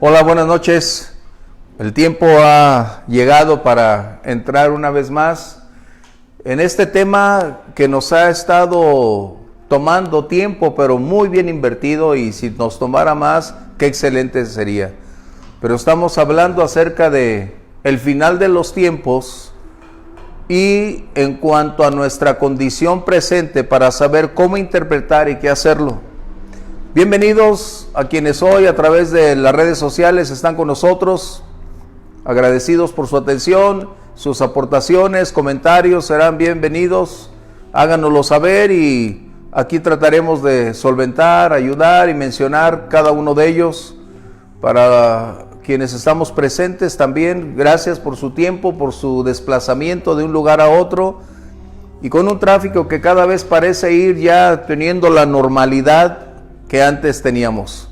Hola, buenas noches. El tiempo ha llegado para entrar una vez más en este tema que nos ha estado tomando tiempo, pero muy bien invertido, y si nos tomara más, qué excelente sería. Pero estamos hablando acerca de el final de los tiempos y en cuanto a nuestra condición presente para saber cómo interpretar y qué hacerlo. Bienvenidos a quienes hoy a través de las redes sociales están con nosotros. Agradecidos por su atención, sus aportaciones, comentarios serán bienvenidos. Háganoslo saber y aquí trataremos de solventar, ayudar y mencionar cada uno de ellos. Para quienes estamos presentes también, gracias por su tiempo, por su desplazamiento de un lugar a otro y con un tráfico que cada vez parece ir ya teniendo la normalidad que antes teníamos.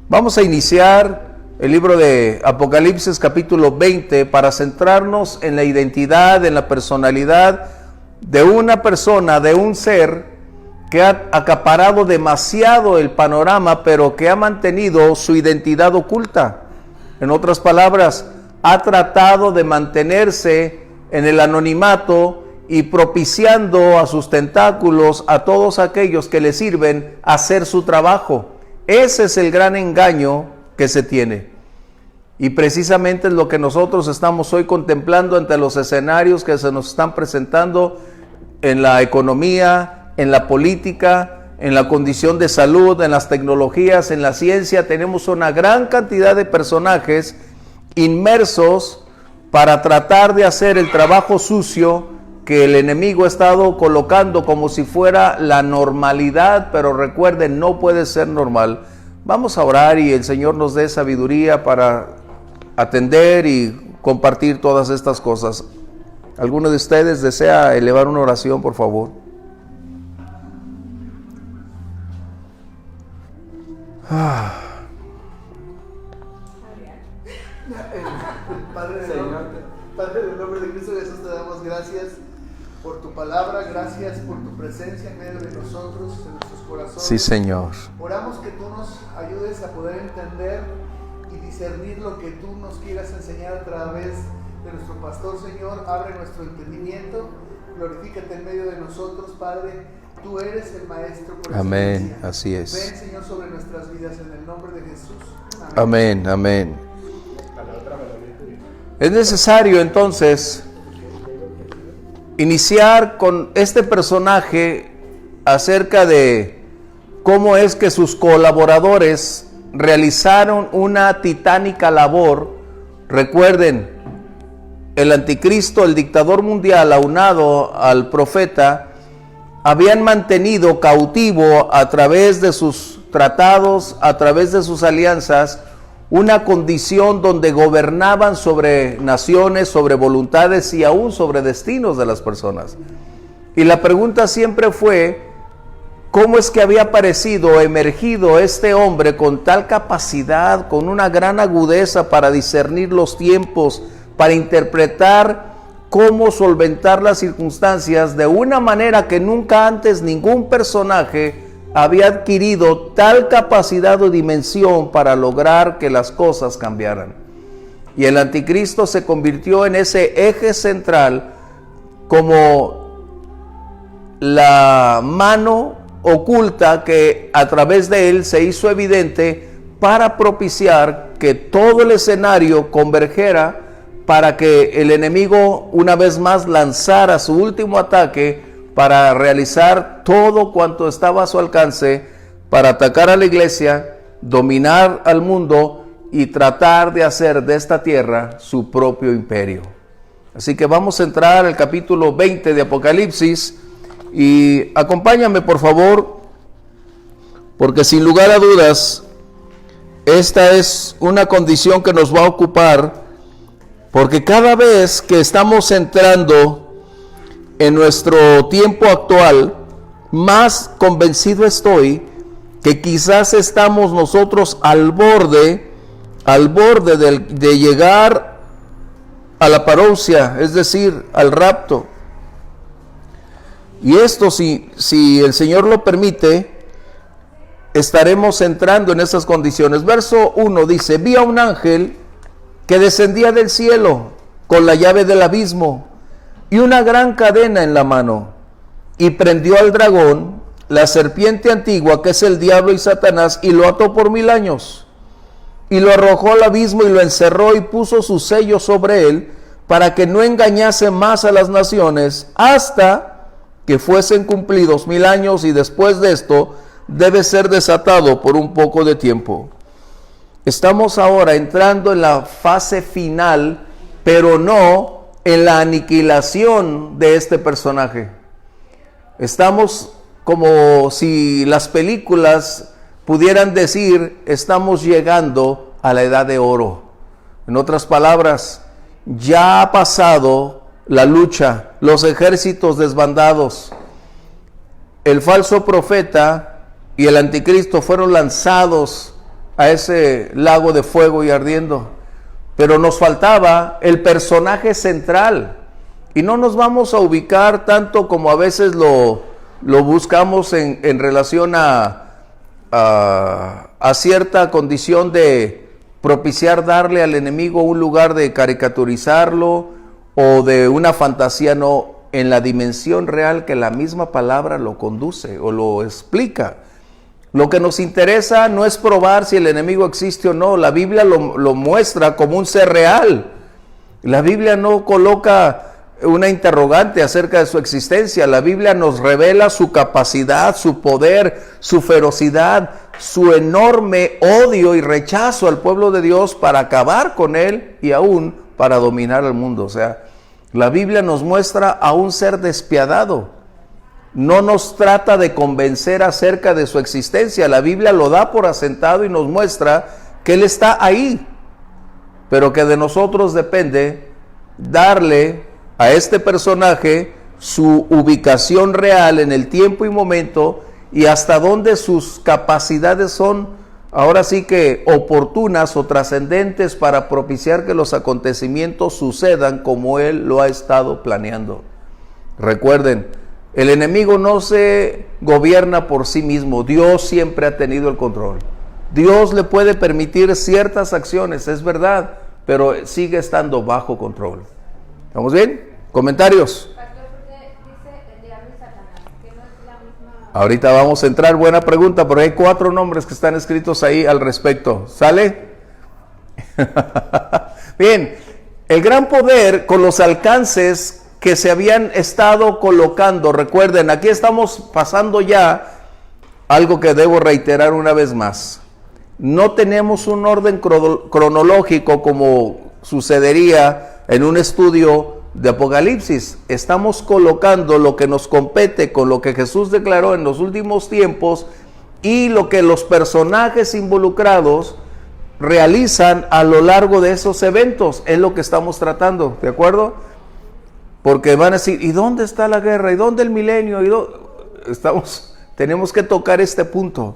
Vamos a iniciar el libro de Apocalipsis capítulo 20 para centrarnos en la identidad, en la personalidad de una persona, de un ser que ha acaparado demasiado el panorama, pero que ha mantenido su identidad oculta. En otras palabras, ha tratado de mantenerse en el anonimato y propiciando a sus tentáculos a todos aquellos que le sirven a hacer su trabajo. Ese es el gran engaño que se tiene. Y precisamente es lo que nosotros estamos hoy contemplando ante los escenarios que se nos están presentando en la economía, en la política, en la condición de salud, en las tecnologías, en la ciencia. Tenemos una gran cantidad de personajes inmersos para tratar de hacer el trabajo sucio que el enemigo ha estado colocando como si fuera la normalidad, pero recuerden, no puede ser normal. Vamos a orar y el Señor nos dé sabiduría para atender y compartir todas estas cosas. ¿Alguno de ustedes desea elevar una oración, por favor? Padre, en el nombre de Cristo Jesús te damos gracias por tu palabra, gracias por tu presencia en medio de nosotros, en nuestros corazones. Sí, Señor. Oramos que tú nos ayudes a poder entender y discernir lo que tú nos quieras enseñar a través de nuestro pastor, Señor. Abre nuestro entendimiento, glorifícate en medio de nosotros, Padre. Tú eres el Maestro por Amén, excelencia. así es. Ven, Señor, sobre nuestras vidas en el nombre de Jesús. Amén, amén. Es necesario entonces iniciar con este personaje acerca de cómo es que sus colaboradores realizaron una titánica labor. Recuerden, el anticristo, el dictador mundial, aunado al profeta, habían mantenido cautivo a través de sus tratados, a través de sus alianzas, una condición donde gobernaban sobre naciones, sobre voluntades y aún sobre destinos de las personas. Y la pregunta siempre fue, ¿cómo es que había aparecido, emergido este hombre con tal capacidad, con una gran agudeza para discernir los tiempos, para interpretar cómo solventar las circunstancias de una manera que nunca antes ningún personaje había adquirido tal capacidad o dimensión para lograr que las cosas cambiaran? Y el anticristo se convirtió en ese eje central como la mano oculta que a través de él se hizo evidente para propiciar que todo el escenario convergiera para que el enemigo una vez más lanzara su último ataque para realizar todo cuanto estaba a su alcance para atacar a la iglesia, dominar al mundo y tratar de hacer de esta tierra su propio imperio. Así que vamos a entrar al capítulo 20 de Apocalipsis y acompáñame por favor, porque sin lugar a dudas esta es una condición que nos va a ocupar, porque cada vez que estamos entrando en nuestro tiempo actual, más convencido estoy que quizás estamos nosotros al borde de llegar a la parousia, es decir, al rapto. Y esto, si el Señor lo permite, estaremos entrando en esas condiciones. Verso 1 dice: vi a un ángel que descendía del cielo con la llave del abismo y una gran cadena en la mano, y prendió al dragón, la serpiente antigua, que es el diablo y Satanás, y lo ató por 1000 años, y lo arrojó al abismo y lo encerró y puso su sello sobre él, para que no engañase más a las naciones, hasta que fuesen cumplidos 1000 años, y después de esto debe ser desatado por un poco de tiempo. Estamos ahora entrando en la fase final, pero no en la aniquilación de este personaje. Estamos como si las películas pudieran decir, estamos llegando a la edad de oro. En otras palabras, ya ha pasado la lucha, los ejércitos desbandados, el falso profeta y el anticristo fueron lanzados a ese lago de fuego y ardiendo, pero nos faltaba el personaje central, y no nos vamos a ubicar tanto como a veces lo buscamos en relación a cierta condición de propiciar darle al enemigo un lugar de caricaturizarlo o de una fantasía, no, en la dimensión real que la misma palabra lo conduce o lo explica. Lo que nos interesa no es probar si el enemigo existe o no. La Biblia lo muestra como un ser real. La Biblia no coloca una interrogante acerca de su existencia. La Biblia nos revela su capacidad, su poder, su ferocidad, su enorme odio y rechazo al pueblo de Dios para acabar con él y aún para dominar al mundo. O sea, la Biblia nos muestra a un ser despiadado. No nos trata de convencer acerca de su existencia. La Biblia lo da por asentado y nos muestra que Él está ahí, pero que de nosotros depende darle a este personaje su ubicación real en el tiempo y momento, y hasta dónde sus capacidades son ahora sí que oportunas o trascendentes para propiciar que los acontecimientos sucedan como Él lo ha estado planeando. Recuerden, el enemigo no se gobierna por sí mismo. Dios siempre ha tenido el control. Dios le puede permitir ciertas acciones, es verdad, pero sigue estando bajo control. ¿Estamos bien? ¿Comentarios? Pastor, dice el diablo y Satanás, que no es la misma. Ahorita vamos a entrar, buena pregunta, pero hay 4 nombres que están escritos ahí al respecto. ¿Sale? Bien, el gran poder con los alcances que se habían estado colocando. Recuerden, aquí estamos pasando ya algo que debo reiterar una vez más. No tenemos un orden cronológico como sucedería en un estudio de Apocalipsis. Estamos colocando lo que nos compete con lo que Jesús declaró en los últimos tiempos y lo que los personajes involucrados realizan a lo largo de esos eventos. Es lo que estamos tratando, ¿de acuerdo? Porque van a decir, ¿y dónde está la guerra? ¿Y dónde el milenio? Tenemos que tocar este punto.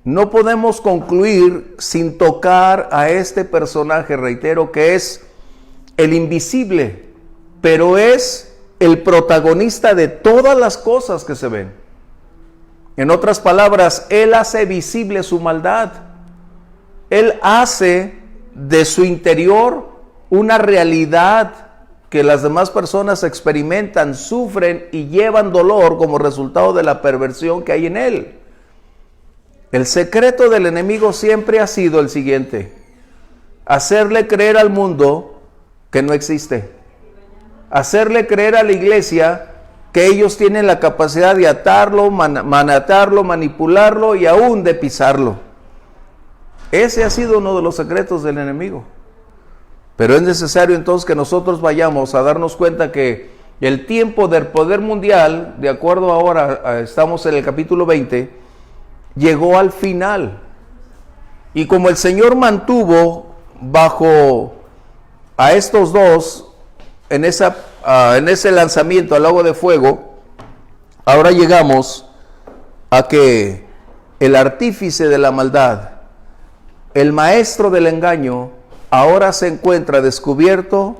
No podemos concluir sin tocar a este personaje, reitero, que es el invisible, pero es el protagonista de todas las cosas que se ven. En otras palabras, Él hace visible su maldad. Él hace de su interior una realidad que las demás personas experimentan, sufren y llevan dolor como resultado de la perversión que hay en él. El secreto del enemigo siempre ha sido el siguiente: hacerle creer al mundo que no existe, hacerle creer a la iglesia que ellos tienen la capacidad de atarlo, manatarlo, manipularlo y aún de pisarlo. Ese ha sido uno de los secretos del enemigo. Pero es necesario entonces que nosotros vayamos a darnos cuenta que el tiempo del poder mundial, de acuerdo ahora, estamos en el capítulo 20, llegó al final. Y como el Señor mantuvo bajo a estos dos en ese lanzamiento al lago de fuego, ahora llegamos a que el artífice de la maldad, el maestro del engaño, ahora se encuentra descubierto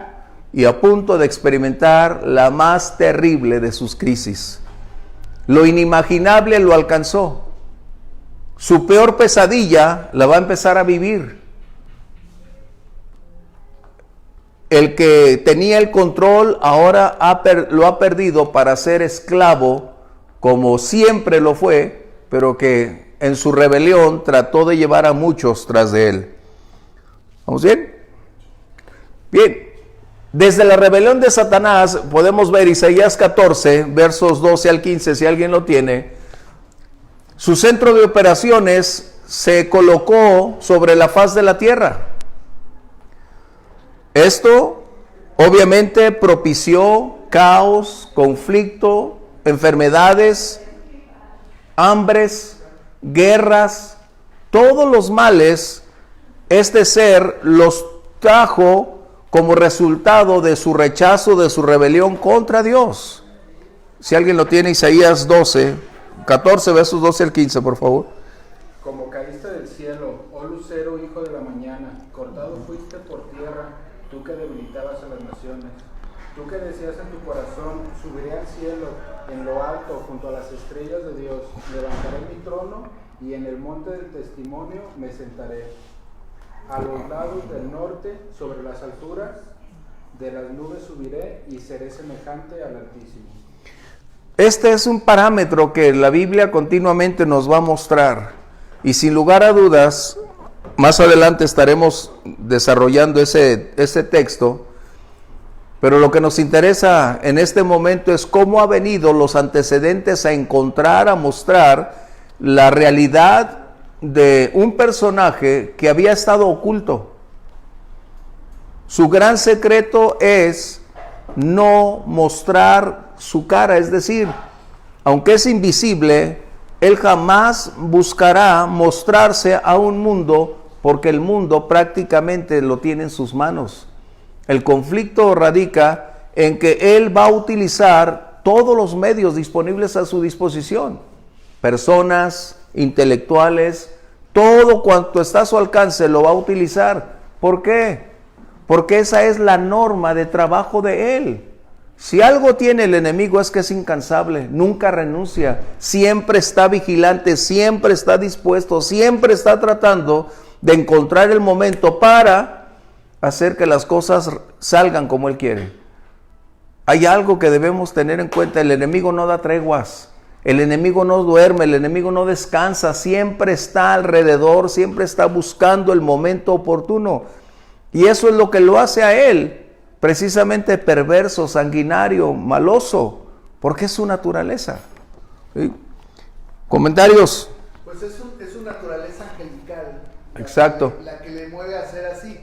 y a punto de experimentar la más terrible de sus crisis. Lo inimaginable lo alcanzó. su peor pesadilla la va a empezar a vivir. El que tenía el control ahora lo ha perdido para ser esclavo, como siempre lo fue, pero que en su rebelión trató de llevar a muchos tras de él. ¿Vamos bien? Bien. Desde la rebelión de Satanás podemos ver Isaías 14, versos 12 al 15, si alguien lo tiene. Su centro de operaciones se colocó sobre la faz de la tierra. Esto obviamente propició caos, conflicto, enfermedades, hambres, guerras, todos los males. Este ser los trajo como resultado de su rechazo, de su rebelión contra Dios. Si alguien lo tiene, Isaías 14, versos 12 al 15, por favor. Como caíste del cielo, oh lucero, hijo de la mañana, cortado fuiste por tierra, tú que debilitabas a las naciones. Tú que decías en tu corazón, subiré al cielo, en lo alto, junto a las estrellas de Dios, levantaré mi trono y en el monte del testimonio me sentaré. A los lados del norte, sobre las alturas de las nubes subiré y seré semejante al Altísimo. Este es un parámetro que la Biblia continuamente nos va a mostrar. Y sin lugar a dudas, más adelante estaremos desarrollando ese texto. Pero lo que nos interesa en este momento es cómo ha venido los antecedentes a encontrar, a mostrar la realidad de un personaje que había estado oculto. Su gran secreto es no mostrar su cara, es decir, aunque es invisible, él jamás buscará mostrarse a un mundo, porque el mundo prácticamente lo tiene en sus manos. El conflicto radica en que él va a utilizar todos los medios disponibles a su disposición, personas, intelectuales, todo cuanto está a su alcance lo va a utilizar. ¿Por qué? Porque esa es la norma de trabajo de él. Si algo tiene el enemigo es que es incansable, nunca renuncia, siempre está vigilante, siempre está dispuesto, siempre está tratando de encontrar el momento para hacer que las cosas salgan como él quiere. Hay algo que debemos tener en cuenta: el enemigo no da treguas. El enemigo no duerme, el enemigo no descansa, siempre está alrededor, siempre está buscando el momento oportuno. Y eso es lo que lo hace a él precisamente perverso, sanguinario, maloso, porque es su naturaleza. ¿Sí? ¿Comentarios? Pues es su naturaleza angelical. Exacto. La que le mueve a ser así.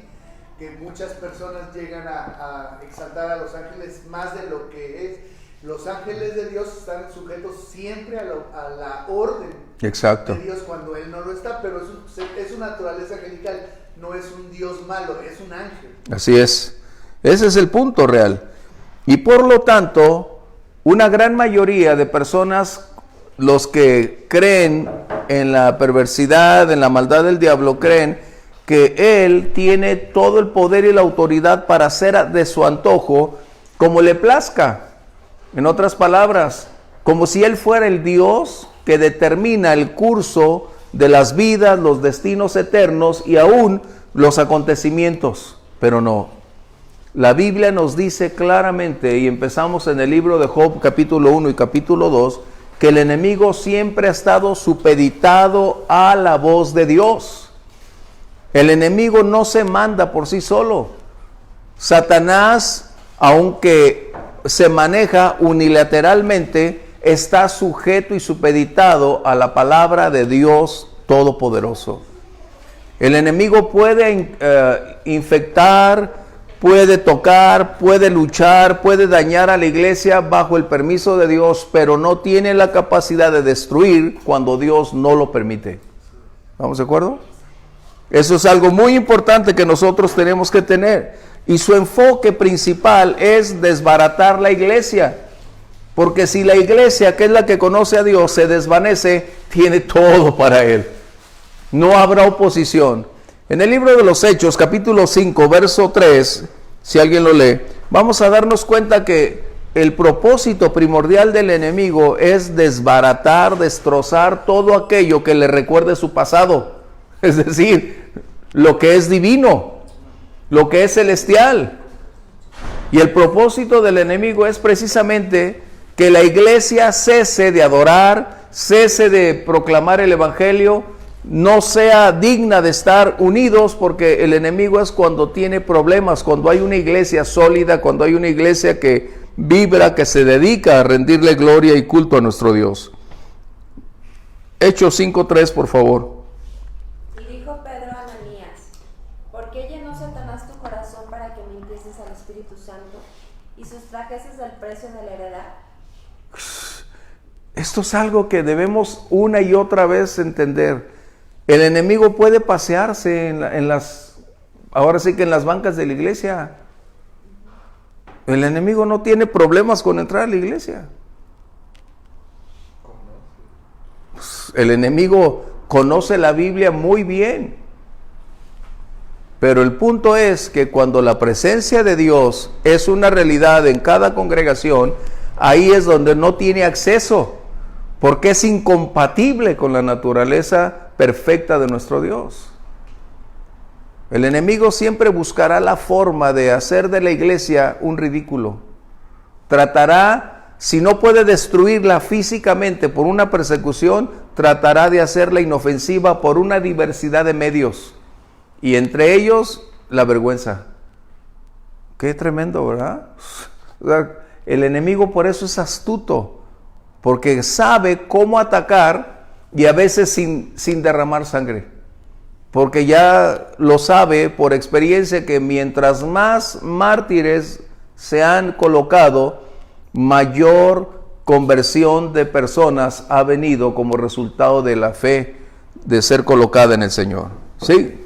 Que muchas personas llegan a exaltar a los ángeles más de lo que es. Los ángeles de Dios están sujetos siempre a la orden. Exacto. De Dios cuando Él no lo está, pero es su naturaleza angelical, no es un Dios malo, es un ángel. Así es. Ese es el punto real. Y por lo tanto, una gran mayoría de personas, los que creen en la perversidad, en la maldad del diablo, creen que él tiene todo el poder y la autoridad para hacer de su antojo como le plazca. En otras palabras, como si él fuera el Dios que determina el curso de las vidas, los destinos eternos y aún los acontecimientos. Pero no. La Biblia nos dice claramente, y empezamos en el libro de Job, capítulo 1 y capítulo 2, que el enemigo siempre ha estado supeditado a la voz de Dios. El enemigo no se manda por sí solo. Satanás, aunque se maneja unilateralmente, está sujeto y supeditado a la palabra de Dios Todopoderoso. El enemigo puede infectar, puede tocar, puede luchar, puede dañar a la iglesia bajo el permiso de Dios, pero no tiene la capacidad de destruir cuando Dios no lo permite. ¿Estamos de acuerdo? Eso es algo muy importante que nosotros tenemos que tener. Y su enfoque principal es desbaratar la iglesia. Porque si la iglesia, que es la que conoce a Dios, se desvanece, tiene todo para él. No habrá oposición. En el libro de los Hechos, capítulo 5, verso 3, si alguien lo lee, vamos a darnos cuenta que el propósito primordial del enemigo es desbaratar, destrozar todo aquello que le recuerde su pasado. Es decir, lo que es divino, lo que es celestial. Y el propósito del enemigo es precisamente que la iglesia cese de adorar, cese de proclamar el evangelio, no sea digna de estar unidos, porque el enemigo es cuando tiene problemas, cuando hay una iglesia sólida, cuando hay una iglesia que vibra, que se dedica a rendirle gloria y culto a nuestro Dios. Hechos 5:3, por favor. Y dijo Pedro a Ananías: ¿por qué llenó Satanás tu corazón para que mintieses al Espíritu Santo y sustrajeses del precio de la heredad? Esto es algo que debemos una y otra vez entender. El enemigo puede pasearse ahora sí que en las bancas de la iglesia. El enemigo no tiene problemas con entrar a la iglesia. El enemigo conoce la Biblia muy bien. Pero el punto es que cuando la presencia de Dios es una realidad en cada congregación, ahí es donde no tiene acceso, porque es incompatible con la naturaleza perfecta de nuestro Dios. El enemigo siempre buscará la forma de hacer de la iglesia un ridículo. Tratará, si no puede destruirla físicamente por una persecución, tratará de hacerla inofensiva por una diversidad de medios. Y entre ellos, la vergüenza. Qué tremendo, ¿verdad? El enemigo por eso es astuto, porque sabe cómo atacar y a veces sin derramar sangre. Porque ya lo sabe por experiencia que mientras más mártires se han colocado, mayor conversión de personas ha venido como resultado de la fe de ser colocada en el Señor. ¿Sí?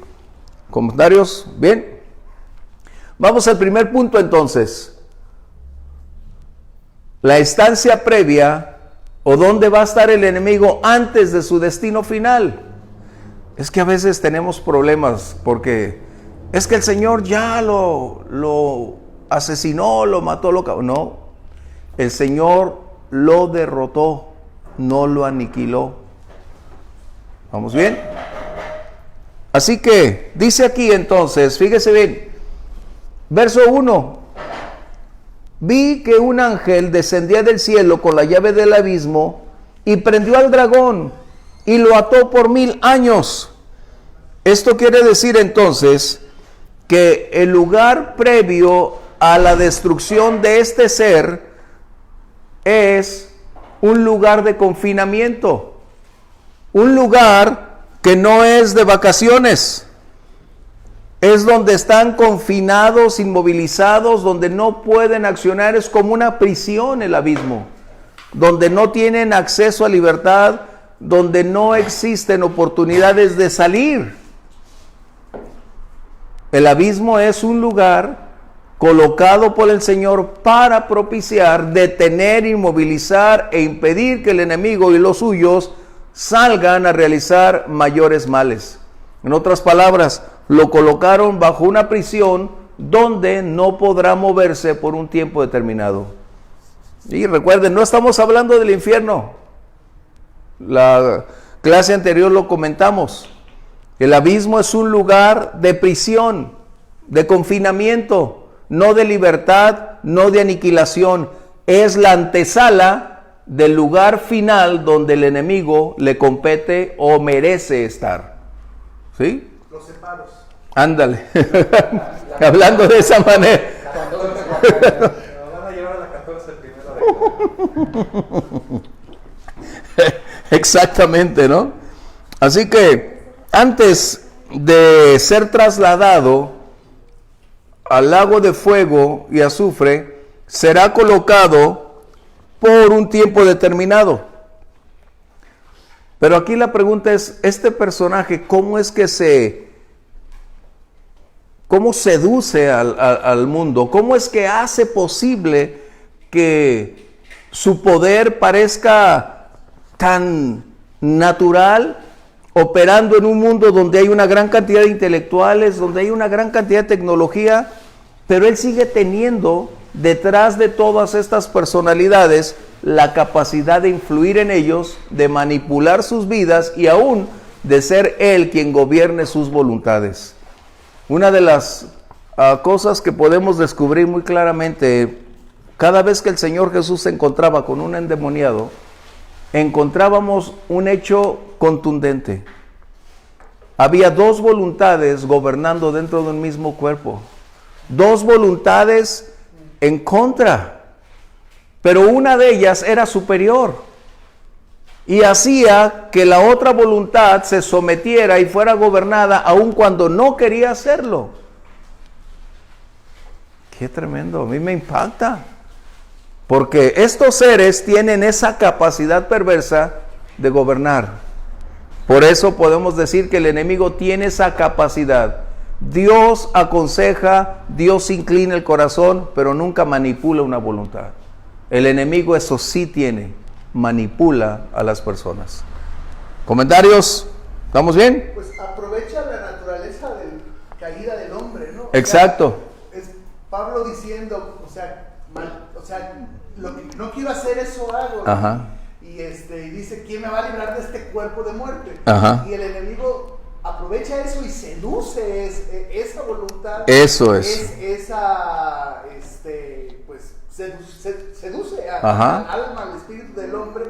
¿Comentarios? Bien. Vamos al primer punto entonces. La estancia previa, o dónde va a estar el enemigo antes de su destino final. Es que a veces tenemos problemas porque es que el Señor ya lo asesinó, lo mató, no. El Señor lo derrotó, no lo aniquiló. ¿Vamos bien? Así que dice aquí entonces, fíjese bien, verso 1. Vi que un ángel descendía del cielo con la llave del abismo y prendió al dragón y lo ató por 1000 años. Esto quiere decir entonces que el lugar previo a la destrucción de este ser es un lugar de confinamiento, un lugar que no es de vacaciones. Es donde están confinados, inmovilizados, donde no pueden accionar. Es como una prisión el abismo, donde no tienen acceso a libertad, donde no existen oportunidades de salir. El abismo es un lugar colocado por el Señor para propiciar, detener, inmovilizar e impedir que el enemigo y los suyos salgan a realizar mayores males. En otras palabras, lo colocaron bajo una prisión donde no podrá moverse por un tiempo determinado. Y recuerden, no estamos hablando del infierno. La clase anterior lo comentamos. El abismo es un lugar de prisión, de confinamiento, no de libertad, no de aniquilación. Es la antesala del lugar final donde el enemigo le compete o merece estar. ¿Sí? Los separos. Ándale. Hablando de esa manera. Me van a llevar a la 14 primero. Exactamente, ¿no? Así que antes de ser trasladado al lago de fuego y azufre, será colocado por un tiempo determinado. Pero aquí la pregunta es, este personaje, ¿cómo seduce al mundo? ¿Cómo es que hace posible que su poder parezca tan natural, operando en un mundo donde hay una gran cantidad de intelectuales, donde hay una gran cantidad de tecnología, pero él sigue teniendo detrás de todas estas personalidades la capacidad de influir en ellos, de manipular sus vidas y aún de ser Él quien gobierne sus voluntades. Una de las cosas que podemos descubrir muy claramente, cada vez que el Señor Jesús se encontraba con un endemoniado, encontrábamos un hecho contundente. Había dos voluntades gobernando dentro de un mismo cuerpo. Dos voluntades en contra. Pero una de ellas era superior. Y hacía que la otra voluntad se sometiera y fuera gobernada aun cuando no quería hacerlo. Qué tremendo, a mí me impacta. Porque estos seres tienen esa capacidad perversa de gobernar. Por eso podemos decir que el enemigo tiene esa capacidad. Dios aconseja, Dios inclina el corazón, pero nunca manipula una voluntad. El enemigo eso sí tiene, manipula a las personas. ¿Comentarios? ¿Estamos bien? Pues aprovecha la naturaleza caída del hombre, ¿no? Exacto. O sea, es Pablo diciendo, lo que no quiero hacer, eso hago. Ajá. Y dice, ¿quién me va a librar de este cuerpo de muerte? Ajá. Y el enemigo aprovecha eso y seduce esa voluntad. Eso es. Seduce al alma, al espíritu del hombre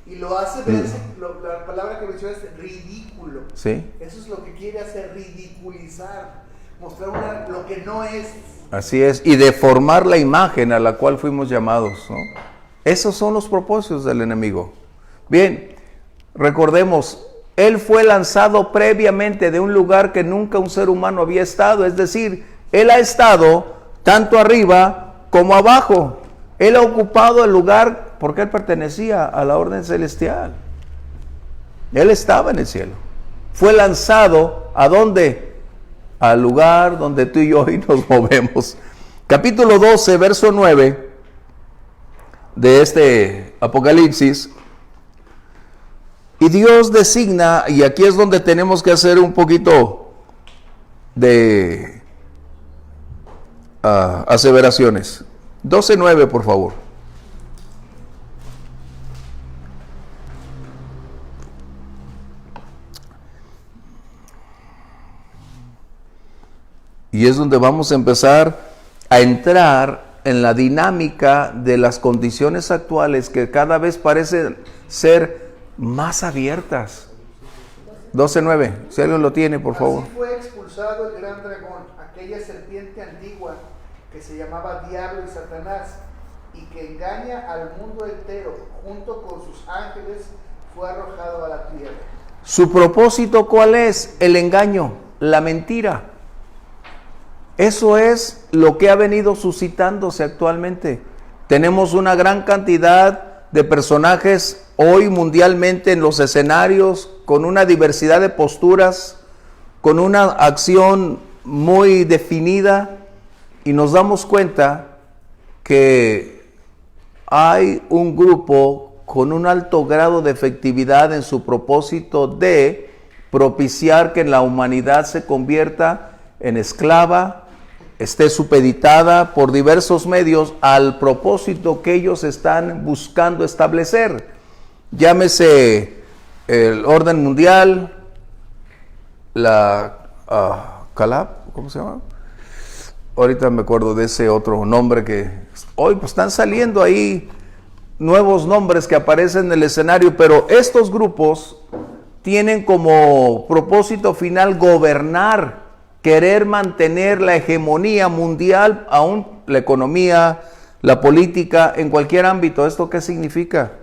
y lo hace verse, la palabra que menciona es ridículo. Sí. Eso es lo que quiere hacer, ridiculizar, mostrar lo que no es. Así es, y deformar la imagen a la cual fuimos llamados, ¿no? Esos son los propósitos del enemigo. Bien, recordemos, él fue lanzado previamente de un lugar que nunca un ser humano había estado, es decir, él ha estado tanto arriba como abajo. Él ha ocupado el lugar porque él pertenecía a la orden celestial. Él estaba en el cielo. Fue lanzado ¿a dónde? Al lugar donde tú y yo hoy nos movemos. Capítulo 12, verso 9 de este Apocalipsis. Y Dios designa, y aquí es donde tenemos que hacer un poquito de aseveraciones. 12:9, por favor. Y es donde vamos a empezar a entrar en la dinámica de las condiciones actuales que cada vez parecen ser más abiertas. 12:9, si alguien lo tiene, por favor. Así fue expulsado el gran dragón, aquella serpiente antigua que se llamaba Diablo y Satanás, y que engaña al mundo entero, junto con sus ángeles, fue arrojado a la tierra. ¿Su propósito cuál es? El engaño, la mentira. Eso es lo que ha venido suscitándose actualmente. Tenemos una gran cantidad de personajes hoy mundialmente en los escenarios, con una diversidad de posturas, con una acción muy definida, y nos damos cuenta que hay un grupo con un alto grado de efectividad en su propósito de propiciar que la humanidad se convierta en esclava, esté supeditada por diversos medios al propósito que ellos están buscando establecer. Llámese el orden mundial, la Calab, ¿cómo se llama? Ahorita me acuerdo de ese otro nombre que hoy pues están saliendo ahí nuevos nombres que aparecen en el escenario, pero estos grupos tienen como propósito final gobernar, querer mantener la hegemonía mundial, aún la economía, la política, en cualquier ámbito. ¿Esto qué significa?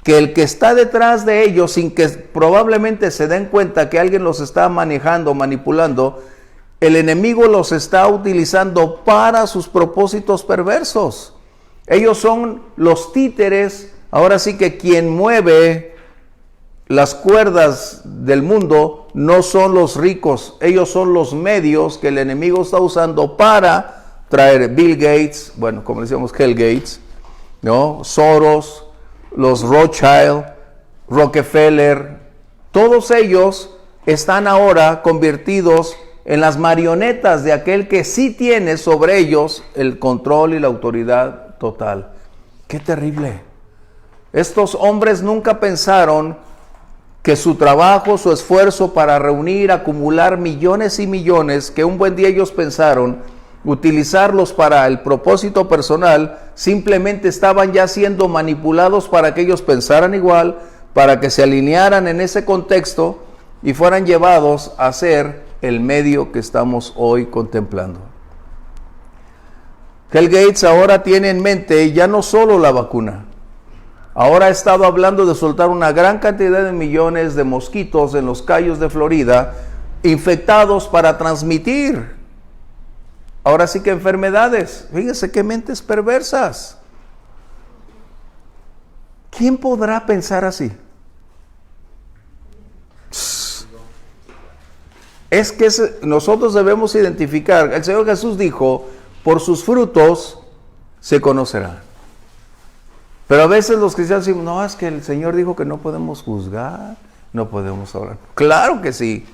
Que el que está detrás de ellos, sin que probablemente se den cuenta que alguien los está manejando, manipulando, el enemigo los está utilizando para sus propósitos perversos. Ellos son los títeres, ahora sí que quien mueve las cuerdas del mundo no son los ricos, ellos son los medios que el enemigo está usando para traer Bill Gates, bueno, como decíamos, Hell Gates, ¿no? Soros, los Rothschild, Rockefeller, todos ellos están ahora convertidos en las marionetas de aquel que sí tiene sobre ellos el control y la autoridad total. ¡Qué terrible! Estos hombres nunca pensaron que su trabajo, su esfuerzo para reunir, acumular millones y millones, que un buen día ellos pensaron utilizarlos para el propósito personal, simplemente estaban ya siendo manipulados para que ellos pensaran igual, para que se alinearan en ese contexto y fueran llevados a ser el medio que estamos hoy contemplando. Bill Gates ahora tiene en mente ya no solo la vacuna. Ahora ha estado hablando de soltar una gran cantidad de millones de mosquitos en los cayos de Florida, infectados para transmitir, ahora sí que enfermedades. Fíjense qué mentes perversas. ¿Quién podrá pensar así? Es que nosotros debemos identificar. El Señor Jesús dijo, por sus frutos se conocerán. Pero a veces los cristianos dicen, no, es que el Señor dijo que no podemos juzgar, no podemos hablar. Claro que sí.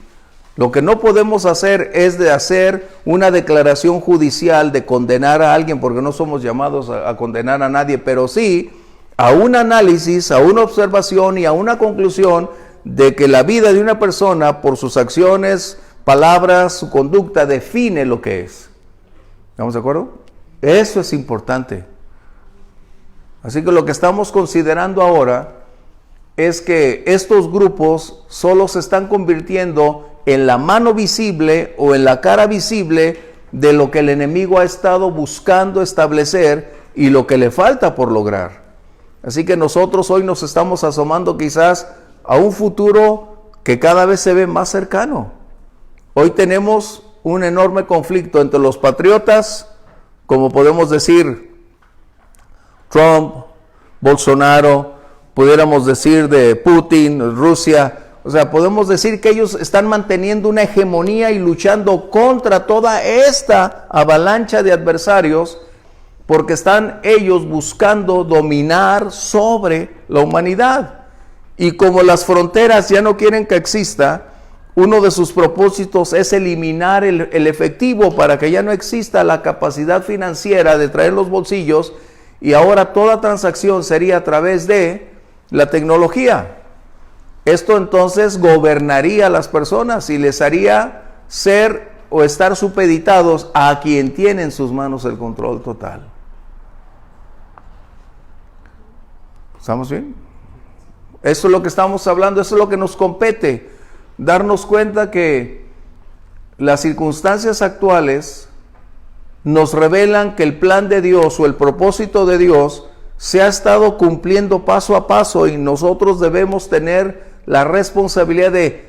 Lo que no podemos hacer es de hacer una declaración judicial de condenar a alguien, porque no somos llamados a condenar a nadie, pero sí a un análisis, a una observación y a una conclusión de que la vida de una persona, por sus acciones, palabras, su conducta, define lo que es. ¿Estamos de acuerdo? Eso es importante. Así que lo que estamos considerando ahora es que estos grupos solo se están convirtiendo en la mano visible o en la cara visible de lo que el enemigo ha estado buscando establecer y lo que le falta por lograr. Así que nosotros hoy nos estamos asomando quizás a un futuro que cada vez se ve más cercano. Hoy tenemos un enorme conflicto entre los patriotas, como podemos decir Trump, Bolsonaro, pudiéramos decir de Putin, Rusia. O sea, podemos decir que ellos están manteniendo una hegemonía y luchando contra toda esta avalancha de adversarios, porque están ellos buscando dominar sobre la humanidad. Y como las fronteras ya no quieren que exista, uno de sus propósitos es eliminar el efectivo para que ya no exista la capacidad financiera de traer los bolsillos, y ahora toda transacción sería a través de la tecnología. Esto entonces gobernaría a las personas y les haría ser o estar supeditados a quien tiene en sus manos el control total. ¿Estamos bien? Eso es lo que estamos hablando, eso es lo que nos compete. Darnos cuenta que las circunstancias actuales nos revelan que el plan de Dios o el propósito de Dios se ha estado cumpliendo paso a paso, y nosotros debemos tener la responsabilidad de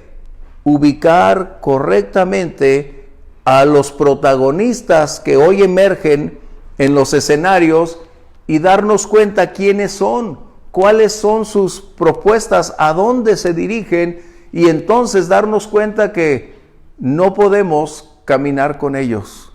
ubicar correctamente a los protagonistas que hoy emergen en los escenarios y darnos cuenta quiénes son, cuáles son sus propuestas, a dónde se dirigen, y entonces darnos cuenta que no podemos caminar con ellos.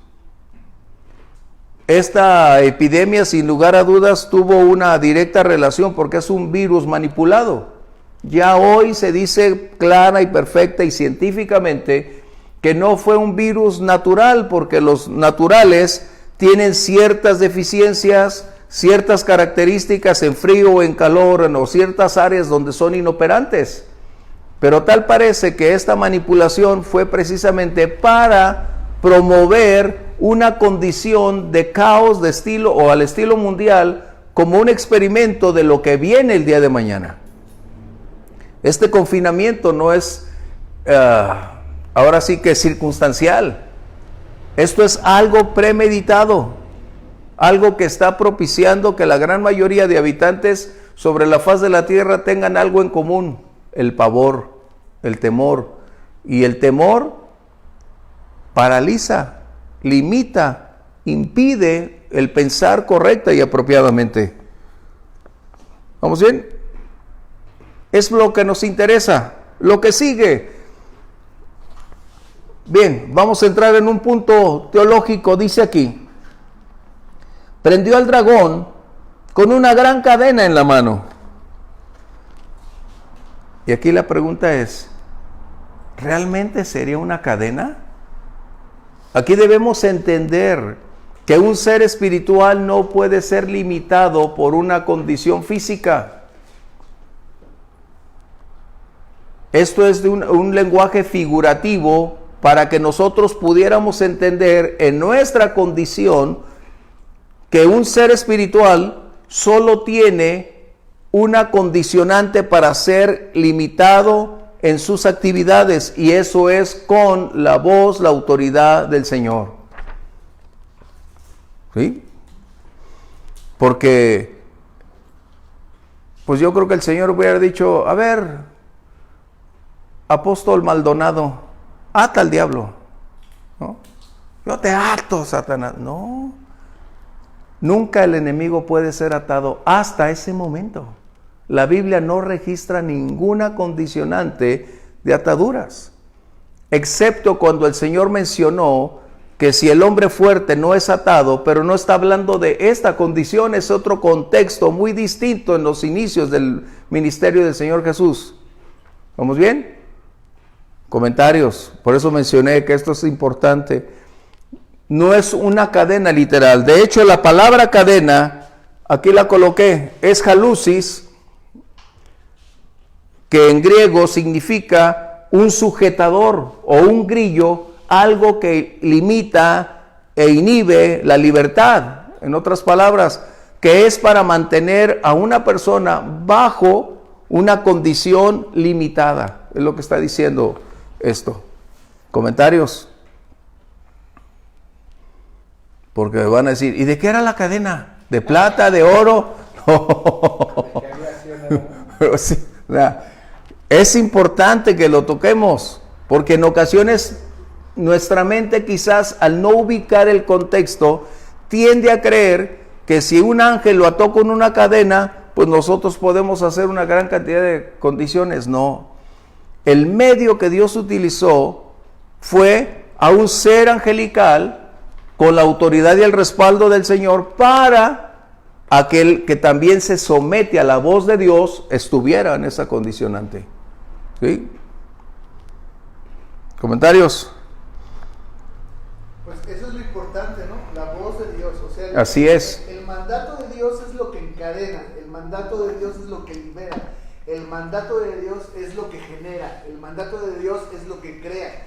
Esta epidemia, sin lugar a dudas, tuvo una directa relación porque es un virus manipulado. Ya hoy se dice clara y perfecta y científicamente que no fue un virus natural, porque los naturales tienen ciertas deficiencias, ciertas características en frío o en calor, o ciertas áreas donde son inoperantes. Pero tal parece que esta manipulación fue precisamente para promover una condición de caos de estilo o al estilo mundial, como un experimento de lo que viene el día de mañana. Este confinamiento no es ahora sí que circunstancial. Esto es algo premeditado, algo que está propiciando que la gran mayoría de habitantes sobre la faz de la tierra tengan algo en común: el pavor, el temor. Y el temor paraliza, limita, impide el pensar correcta y apropiadamente. ¿Vamos bien? Es lo que nos interesa. Lo que sigue. Bien, vamos a entrar en un punto teológico. Dice aquí: prendió al dragón con una gran cadena en la mano. Y aquí la pregunta es, ¿realmente sería una cadena? Aquí debemos entender que un ser espiritual no puede ser limitado por una condición física. Esto es de un lenguaje figurativo para que nosotros pudiéramos entender en nuestra condición que un ser espiritual solo tiene una condicionante para ser limitado en sus actividades, y eso es con la voz, la autoridad del Señor. ¿Sí? Porque, pues yo creo que el Señor hubiera dicho, a ver, apóstol Maldonado, ata al diablo, ¿no? Yo te ato, Satanás. No, nunca el enemigo puede ser atado hasta ese momento. La Biblia no registra ninguna condicionante de ataduras, excepto cuando el Señor mencionó que si el hombre fuerte no es atado, pero no está hablando de esta condición, es otro contexto muy distinto en los inicios del ministerio del Señor Jesús. ¿Vamos bien? Comentarios, por eso mencioné que esto es importante. No es una cadena literal. De hecho, la palabra cadena, aquí la coloqué, es halusis, que en griego significa un sujetador o un grillo, algo que limita e inhibe la libertad. En otras palabras, que es para mantener a una persona bajo una condición limitada. Es lo que está diciendo esto. ¿Comentarios? Porque me van a decir, ¿y de qué era la cadena? ¿De plata, de oro? Pero sí, es importante que lo toquemos, porque en ocasiones nuestra mente, quizás al no ubicar el contexto, tiende a creer que si un ángel lo ató con una cadena, pues nosotros podemos hacer una gran cantidad de condiciones. No. El medio que Dios utilizó fue a un ser angelical con la autoridad y el respaldo del Señor para aquel que también se somete a la voz de Dios estuviera en esa condicionante. ¿Sí? ¿Comentarios? Pues eso es lo importante, ¿no? La voz de Dios. O sea, así es. El mandato de Dios es lo que encadena, el mandato de Dios es lo que libera, el mandato de Dios es lo que genera, el mandato de Dios es lo que crea.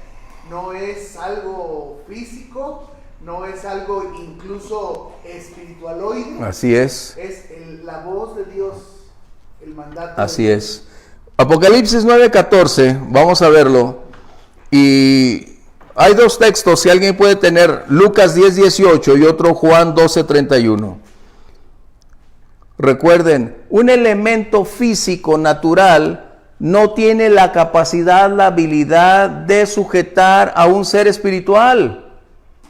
No es algo físico, no es algo incluso espiritualoide. Así es. Es la voz de Dios, el mandato. Así es. Apocalipsis 9:14, vamos a verlo. Y hay dos textos, si alguien puede tener, Lucas 10:18 y otro Juan 12:31. Recuerden, un elemento físico natural no tiene la capacidad, la habilidad de sujetar a un ser espiritual.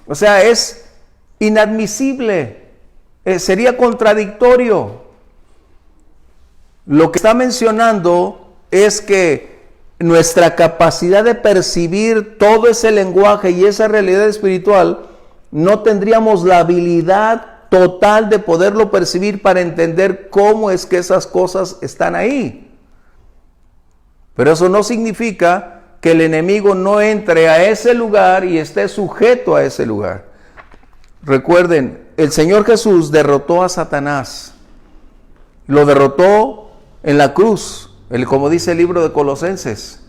O sea, es inadmisible, sería contradictorio. Lo que está mencionando es que nuestra capacidad de percibir todo ese lenguaje y esa realidad espiritual, no tendríamos la habilidad total de poderlo percibir para entender cómo es que esas cosas están ahí. Pero eso no significa que el enemigo no entre a ese lugar y esté sujeto a ese lugar. Recuerden, el Señor Jesús derrotó a Satanás. Lo derrotó en la cruz, como dice el libro de Colosenses,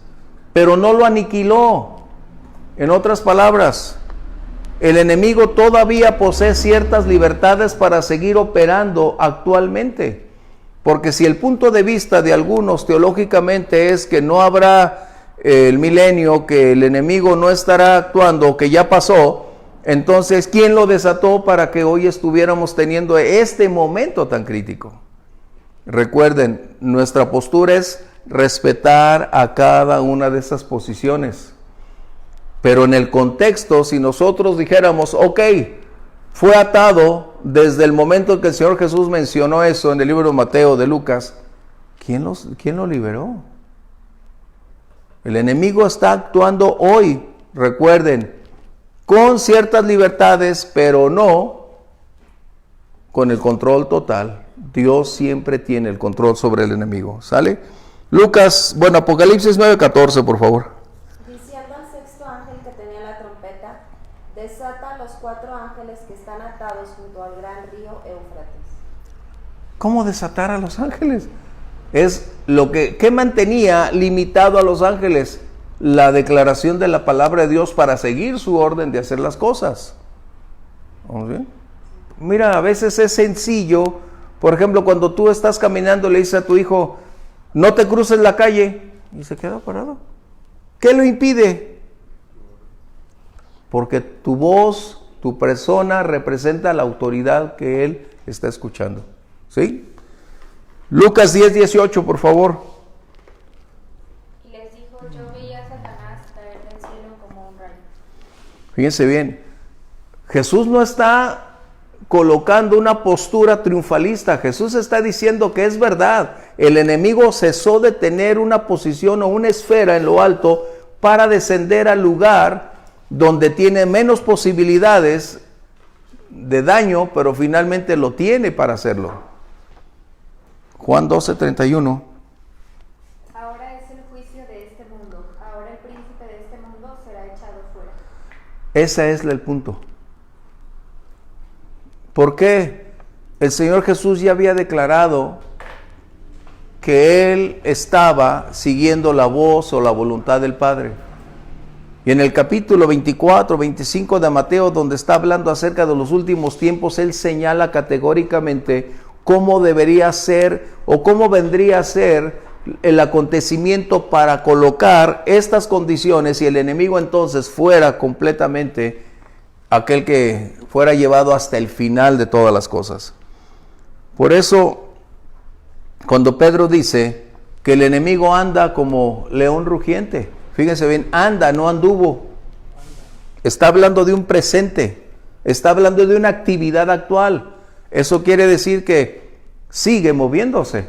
pero no lo aniquiló. En otras palabras, el enemigo todavía posee ciertas libertades para seguir operando actualmente, porque si el punto de vista de algunos teológicamente es que no habrá el milenio, que el enemigo no estará actuando, que ya pasó, entonces ¿quién lo desató para que hoy estuviéramos teniendo este momento tan crítico? Recuerden, nuestra postura es respetar a cada una de esas posiciones. Pero en el contexto, si nosotros dijéramos, ok, fue atado desde el momento en que el Señor Jesús mencionó eso en el libro de Mateo, de Lucas, ¿quién lo liberó? El enemigo está actuando hoy, recuerden, con ciertas libertades, pero no con el control total. Dios siempre tiene el control sobre el enemigo. ¿Sale? Apocalipsis 9:14, por favor. Diciendo al sexto ángel que tenía la trompeta, desata a los 4 ángeles que están atados junto al gran río Éufrates. ¿Cómo desatar a los ángeles? Es lo que mantenía limitado a los ángeles, la declaración de la palabra de Dios para seguir su orden de hacer las cosas. ¿Vamos bien? Mira, a veces es sencillo. Por ejemplo, cuando tú estás caminando, le dices a tu hijo, no te cruces la calle, y se queda parado. ¿Qué lo impide? Porque tu voz, tu persona representa la autoridad que él está escuchando. ¿Sí? Lucas 10:18, por favor. Y les dijo, yo veía a Satanás caer del cielo como un rayo. Fíjense bien, Jesús no está colocando una postura triunfalista. Jesús está diciendo que es verdad. El enemigo cesó de tener una posición o una esfera en lo alto para descender al lugar donde tiene menos posibilidades de daño, pero finalmente lo tiene para hacerlo. Juan 12:31. Ahora es el juicio de este mundo. Ahora el príncipe de este mundo será echado fuera. Ese es el punto. ¿Por qué? El Señor Jesús ya había declarado que Él estaba siguiendo la voz o la voluntad del Padre. Y en el capítulo 24, 25 de Mateo, donde está hablando acerca de los últimos tiempos, Él señala categóricamente cómo debería ser o cómo vendría a ser el acontecimiento para colocar estas condiciones y el enemigo entonces fuera completamente aquel que fuera llevado hasta el final de todas las cosas. Por eso, cuando Pedro dice que el enemigo anda como león rugiente, fíjense bien, anda, no anduvo. Está hablando de un presente, está hablando de una actividad actual. Eso quiere decir que sigue moviéndose,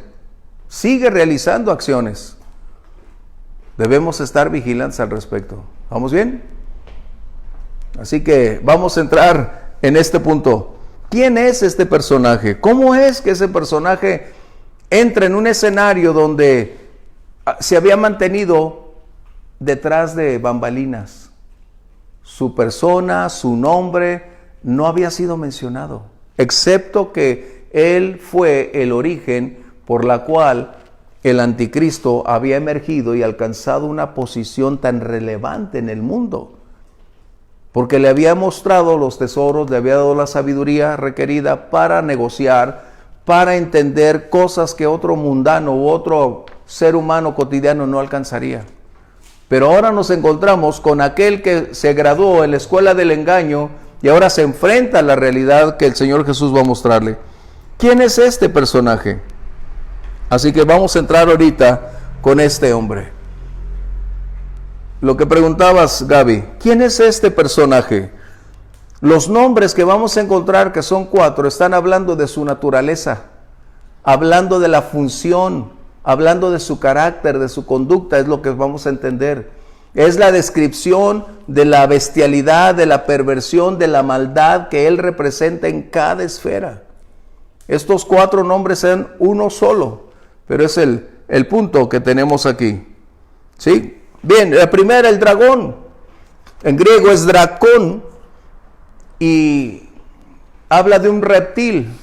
sigue realizando acciones. Debemos estar vigilantes al respecto. ¿Vamos bien? Así que vamos a entrar en este punto. ¿Quién es este personaje? ¿Cómo es que ese personaje entra en un escenario donde se había mantenido detrás de bambalinas? Su persona, su nombre no había sido mencionado, excepto que él fue el origen por la cual el anticristo había emergido y alcanzado una posición tan relevante en el mundo. Porque le había mostrado los tesoros, le había dado la sabiduría requerida para negociar, para entender cosas que otro mundano u otro ser humano cotidiano no alcanzaría. Pero ahora nos encontramos con aquel que se graduó en la escuela del engaño y ahora se enfrenta a la realidad que el Señor Jesús va a mostrarle. ¿Quién es este personaje? Así que vamos a entrar ahorita con este hombre. Lo que preguntabas, Gaby, ¿quién es este personaje? Los nombres que vamos a encontrar, que son 4, están hablando de su naturaleza, hablando de la función, hablando de su carácter, de su conducta, es lo que vamos a entender. Es la descripción de la bestialidad, de la perversión, de la maldad que él representa en cada esfera. Estos 4 nombres son uno solo, pero es el punto que tenemos aquí. ¿Sí? Bien, la primera, el dragón. En griego es dracón y habla de un reptil,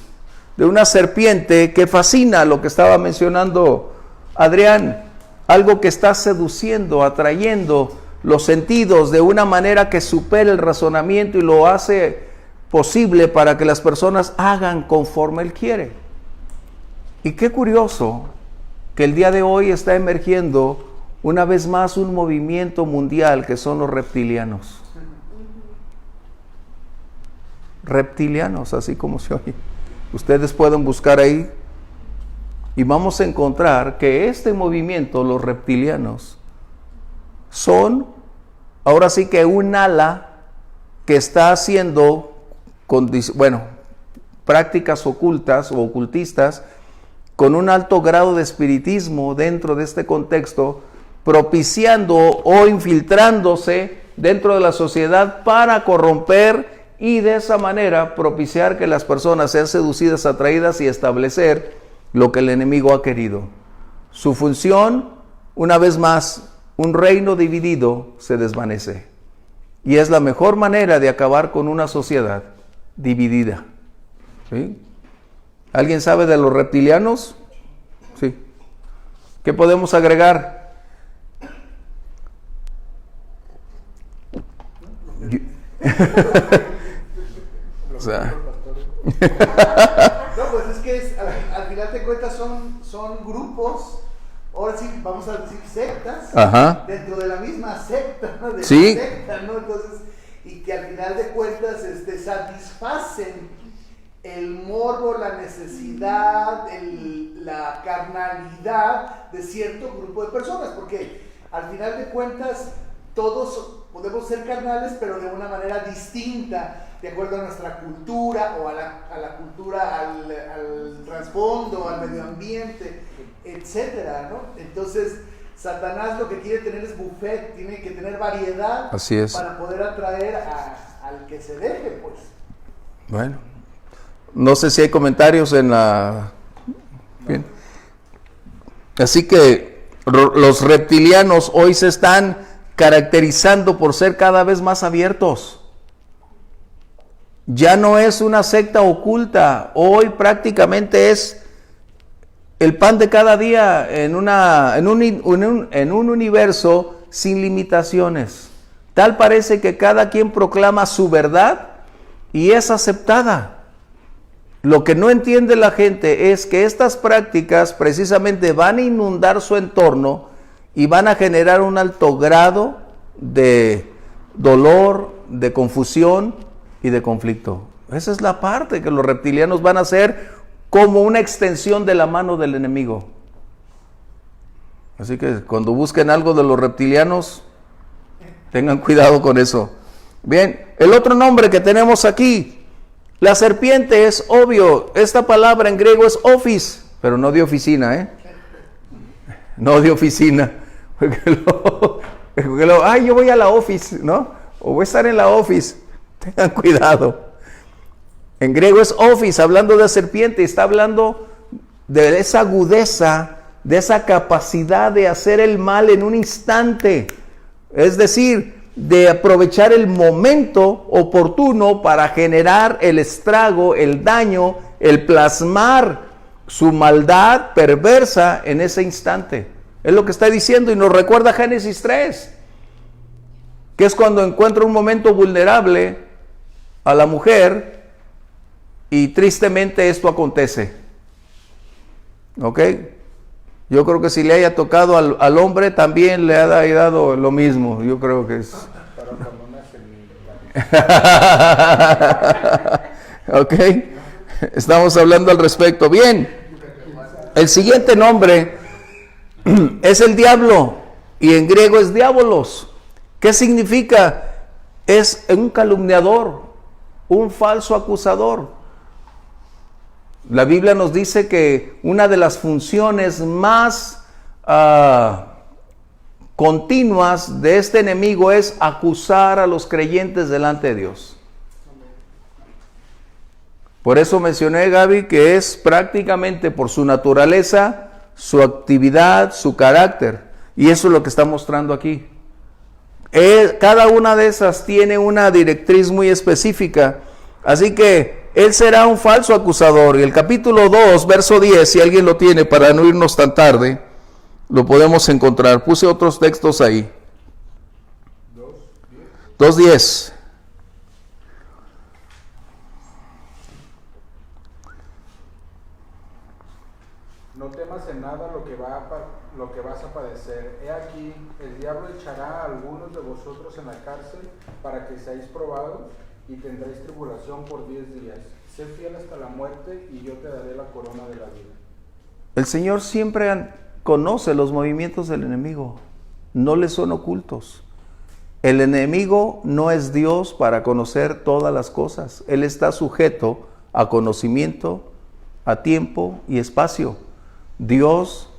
de una serpiente que fascina, lo que estaba mencionando Adrián, algo que está seduciendo, atrayendo los sentidos de una manera que supera el razonamiento y lo hace posible para que las personas hagan conforme él quiere. Y qué curioso que el día de hoy está emergiendo una vez más un movimiento mundial que son los reptilianos. Reptilianos, así como se oye. Ustedes pueden buscar ahí y vamos a encontrar que este movimiento, los reptilianos, son ahora sí que un ala que está haciendo, prácticas ocultas o ocultistas con un alto grado de espiritismo dentro de este contexto, propiciando o infiltrándose dentro de la sociedad para corromper y de esa manera propiciar que las personas sean seducidas, atraídas y establecer lo que el enemigo ha querido. Su función, una vez más, un reino dividido se desvanece. Y es la mejor manera de acabar con una sociedad dividida. ¿Sí? ¿Alguien sabe de los reptilianos? Sí. ¿Qué podemos agregar? O sea. No, pues es que al final de cuentas son grupos, ahora sí vamos a decir sectas, Ajá. dentro de la misma secta, ¿no? De Sí. la secta, ¿no? Entonces, y que al final de cuentas satisfacen el morbo, la necesidad, la carnalidad de cierto grupo de personas, porque al final de cuentas todos podemos ser carnales, pero de una manera distinta, de acuerdo a nuestra cultura o a la cultura, al trasfondo, al medio ambiente, etcétera, ¿no? Entonces, Satanás lo que quiere tener es buffet, tiene que tener variedad. Así es. Para poder atraer al que se deje, pues. Bueno, no sé si hay comentarios en la... Bien. Así que los reptilianos hoy se están caracterizando por ser cada vez más abiertos. Ya no es una secta oculta, hoy prácticamente es el pan de cada día en un universo sin limitaciones. Tal parece que cada quien proclama su verdad y es aceptada. Lo que no entiende la gente es que estas prácticas precisamente van a inundar su entorno y van a generar un alto grado de dolor, de confusión y de conflicto. Esa es la parte que los reptilianos van a hacer como una extensión de la mano del enemigo. Así que cuando busquen algo de los reptilianos, tengan cuidado con eso. Bien, el otro nombre que tenemos aquí, la serpiente, es obvio. Esta palabra en griego es ophis, pero no de oficina, ¿eh? No de oficina. Ay, yo voy a la office, ¿no? O voy a estar en la office. Tengan cuidado. En griego es ophis, hablando de serpiente, está hablando de esa agudeza, de esa capacidad de hacer el mal en un instante. Es decir, de aprovechar el momento oportuno para generar el estrago, el daño, el plasmar su maldad perversa en ese instante. Es lo que está diciendo y nos recuerda Génesis 3, que es cuando encuentra un momento vulnerable a la mujer y tristemente esto acontece. ¿Ok? Yo creo que si le haya tocado al hombre también le ha dado lo mismo. Yo creo que es... ¿Ok? Estamos hablando al respecto. Bien. El siguiente nombre es el diablo y en griego es diabolos. ¿Qué significa? Es un calumniador, un falso acusador. La Biblia nos dice que una de las funciones más continuas de este enemigo es acusar a los creyentes delante de Dios. Por eso mencioné, Gaby, que es prácticamente por su naturaleza, su actividad, su carácter. Y eso es lo que está mostrando aquí. Cada una de esas tiene una directriz muy específica. Así que él será un falso acusador. Y el capítulo 2, verso 10, si alguien lo tiene para no irnos tan tarde, lo podemos encontrar. Puse otros textos ahí. 2:10. No temas en nada lo que vas a padecer. He aquí, el diablo echará a algunos de vosotros en la cárcel para que seáis probados y tendréis tribulación por 10 días. Sé fiel hasta la muerte y yo te daré la corona de la vida. El Señor siempre conoce los movimientos del enemigo. No le son ocultos. El enemigo no es Dios para conocer todas las cosas. Él está sujeto a conocimiento, a tiempo y espacio. Dios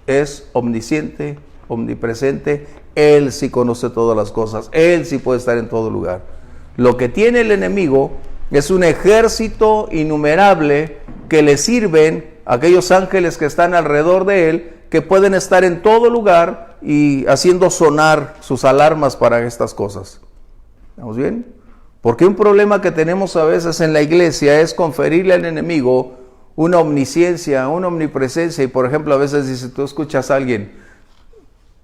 es omnisciente, omnipresente. Él sí conoce todas las cosas. Él sí puede estar en todo lugar. Lo que tiene el enemigo es un ejército innumerable que le sirven a aquellos ángeles que están alrededor de él, que pueden estar en todo lugar y haciendo sonar sus alarmas para estas cosas. ¿Estamos bien? Porque un problema que tenemos a veces en la iglesia es conferirle al enemigo una omnisciencia, una omnipresencia. Y por ejemplo, a veces dice, tú escuchas a alguien,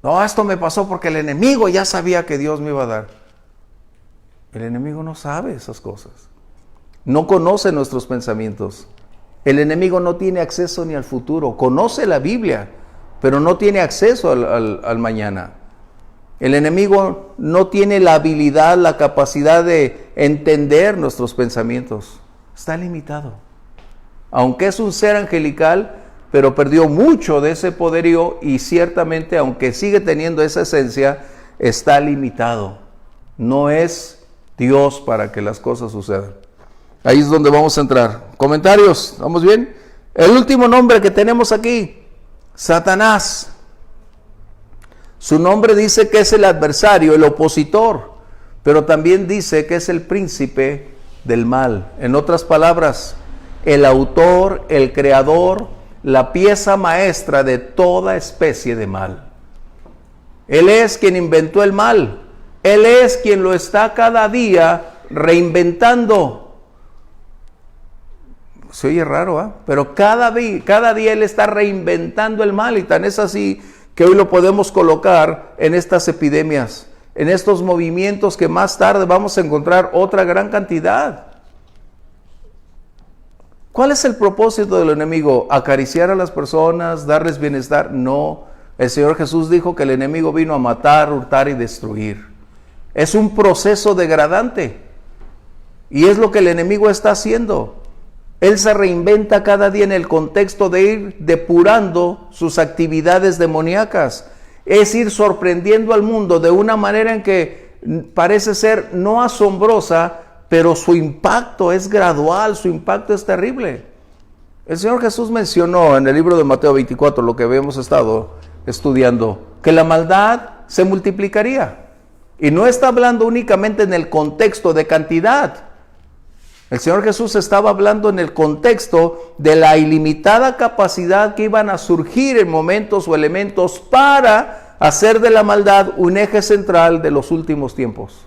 no, esto me pasó porque el enemigo ya sabía que Dios me iba a dar. El enemigo no sabe esas cosas. No conoce nuestros pensamientos. El enemigo no tiene acceso ni al futuro. Conoce la Biblia, pero no tiene acceso al mañana. El enemigo no tiene la habilidad, la capacidad de entender nuestros pensamientos. Está limitado. Aunque es un ser angelical, pero perdió mucho de ese poderío y ciertamente, aunque sigue teniendo esa esencia, está limitado. No es Dios para que las cosas sucedan. Ahí es donde vamos a entrar. Comentarios, ¿vamos bien? El último nombre que tenemos aquí, Satanás. Su nombre dice que es el adversario, el opositor, pero también dice que es el príncipe del mal. En otras palabras, el autor, el creador, la pieza maestra de toda especie de mal. Él es quien inventó el mal. Él es quien lo está cada día reinventando. Se oye raro, ¿eh? Pero cada día Él está reinventando el mal, y tan es así que hoy lo podemos colocar en estas epidemias, en estos movimientos que más tarde vamos a encontrar otra gran cantidad. ¿Cuál es el propósito del enemigo? ¿Acariciar a las personas? ¿Darles bienestar? No. El Señor Jesús dijo que el enemigo vino a matar, hurtar y destruir. Es un proceso degradante. Y es lo que el enemigo está haciendo. Él se reinventa cada día en el contexto de ir depurando sus actividades demoníacas. Es ir sorprendiendo al mundo de una manera en que parece ser no asombrosa, pero su impacto es gradual, su impacto es terrible. El Señor Jesús mencionó en el libro de Mateo 24, lo que habíamos estado estudiando, que la maldad se multiplicaría. Y no está hablando únicamente en el contexto de cantidad. El Señor Jesús estaba hablando en el contexto de la ilimitada capacidad que iban a surgir en momentos o elementos para hacer de la maldad un eje central de los últimos tiempos.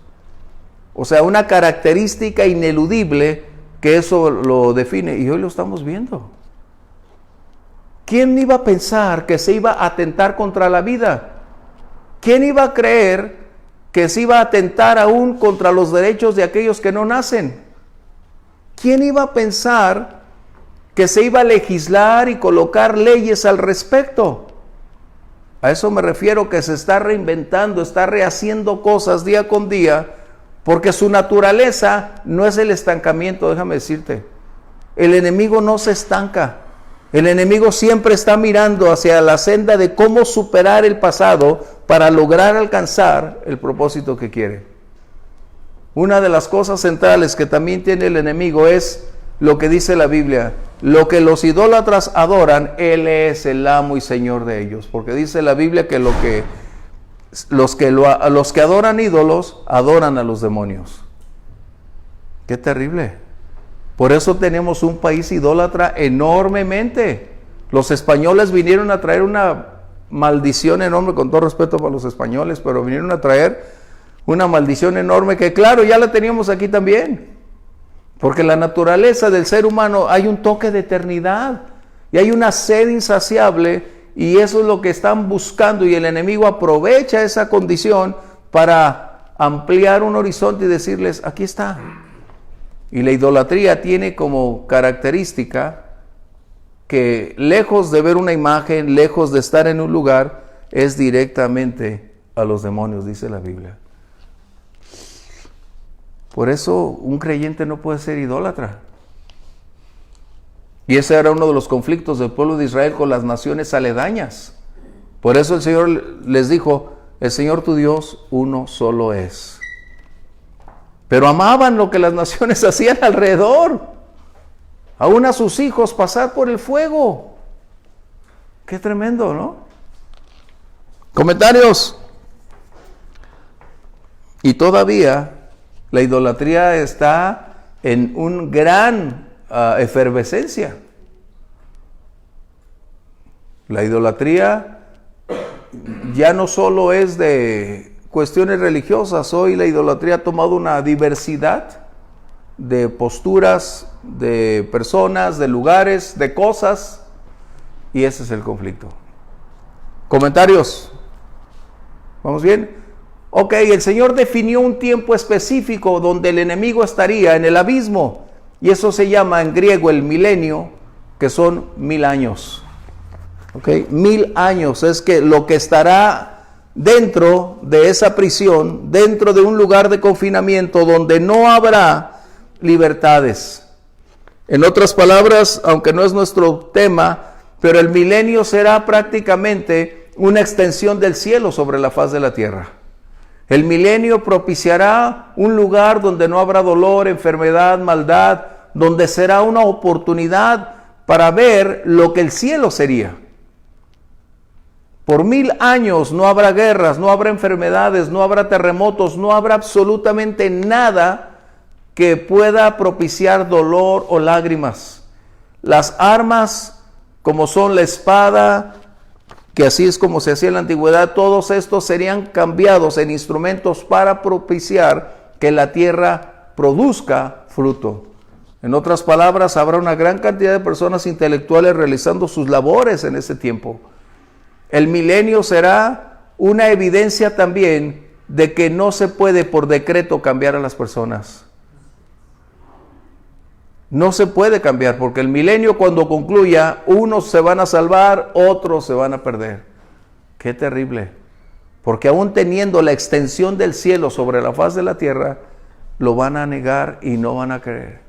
O sea, una característica ineludible que eso lo define, y hoy lo estamos viendo. ¿Quién iba a pensar que se iba a atentar contra la vida? ¿Quién iba a creer que se iba a atentar aún contra los derechos de aquellos que no nacen? ¿Quién iba a pensar que se iba a legislar y colocar leyes al respecto? A eso me refiero, que se está reinventando, está rehaciendo cosas día con día, porque su naturaleza no es el estancamiento, déjame decirte. El enemigo no se estanca. El enemigo siempre está mirando hacia la senda de cómo superar el pasado para lograr alcanzar el propósito que quiere. Una de las cosas centrales que también tiene el enemigo es lo que dice la Biblia: lo que los idólatras adoran, Él es el amo y señor de ellos. Porque dice la Biblia que los que adoran ídolos, adoran a los demonios. ¡Qué terrible! Por eso tenemos un país idólatra enormemente. Los españoles vinieron a traer una maldición enorme, con todo respeto para los españoles, pero vinieron a traer una maldición enorme que, claro, ya la teníamos aquí también. Porque la naturaleza del ser humano, hay un toque de eternidad y hay una sed insaciable, y eso es lo que están buscando, y el enemigo aprovecha esa condición para ampliar un horizonte y decirles, aquí está. Y la idolatría tiene como característica que, lejos de ver una imagen, lejos de estar en un lugar, es directamente a los demonios, dice la Biblia. Por eso un creyente no puede ser idólatra. Y ese era uno de los conflictos del pueblo de Israel con las naciones aledañas. Por eso el Señor les dijo, el Señor tu Dios uno solo es. Pero amaban lo que las naciones hacían alrededor. Aún a sus hijos pasar por el fuego. Qué tremendo, ¿no? Comentarios. Y todavía la idolatría está en un gran efervescencia. La idolatría ya no solo es de cuestiones religiosas. Hoy la idolatría ha tomado una diversidad de posturas, de personas, de lugares, de cosas, y ese es el conflicto. ¿Comentarios? ¿Vamos bien? Ok, el Señor definió un tiempo específico donde el enemigo estaría en el abismo, y eso se llama en griego el milenio, que son 1000 años. Ok, 1000 años es que lo que estará dentro de esa prisión, dentro de un lugar de confinamiento donde no habrá libertades. En otras palabras, aunque no es nuestro tema, pero el milenio será prácticamente una extensión del cielo sobre la faz de la tierra. El milenio propiciará un lugar donde no habrá dolor, enfermedad, maldad, donde será una oportunidad para ver lo que el cielo sería. Por 1000 años no habrá guerras, no habrá enfermedades, no habrá terremotos, no habrá absolutamente nada que pueda propiciar dolor o lágrimas. Las armas, como son la espada, que así es como se hacía en la antigüedad, todos estos serían cambiados en instrumentos para propiciar que la tierra produzca fruto. En otras palabras, habrá una gran cantidad de personas intelectuales realizando sus labores en ese tiempo. El milenio será una evidencia también de que no se puede por decreto cambiar a las personas. No se puede cambiar, porque el milenio cuando concluya, unos se van a salvar, otros se van a perder. Qué terrible. Porque aún teniendo la extensión del cielo sobre la faz de la tierra, lo van a negar y no van a creer.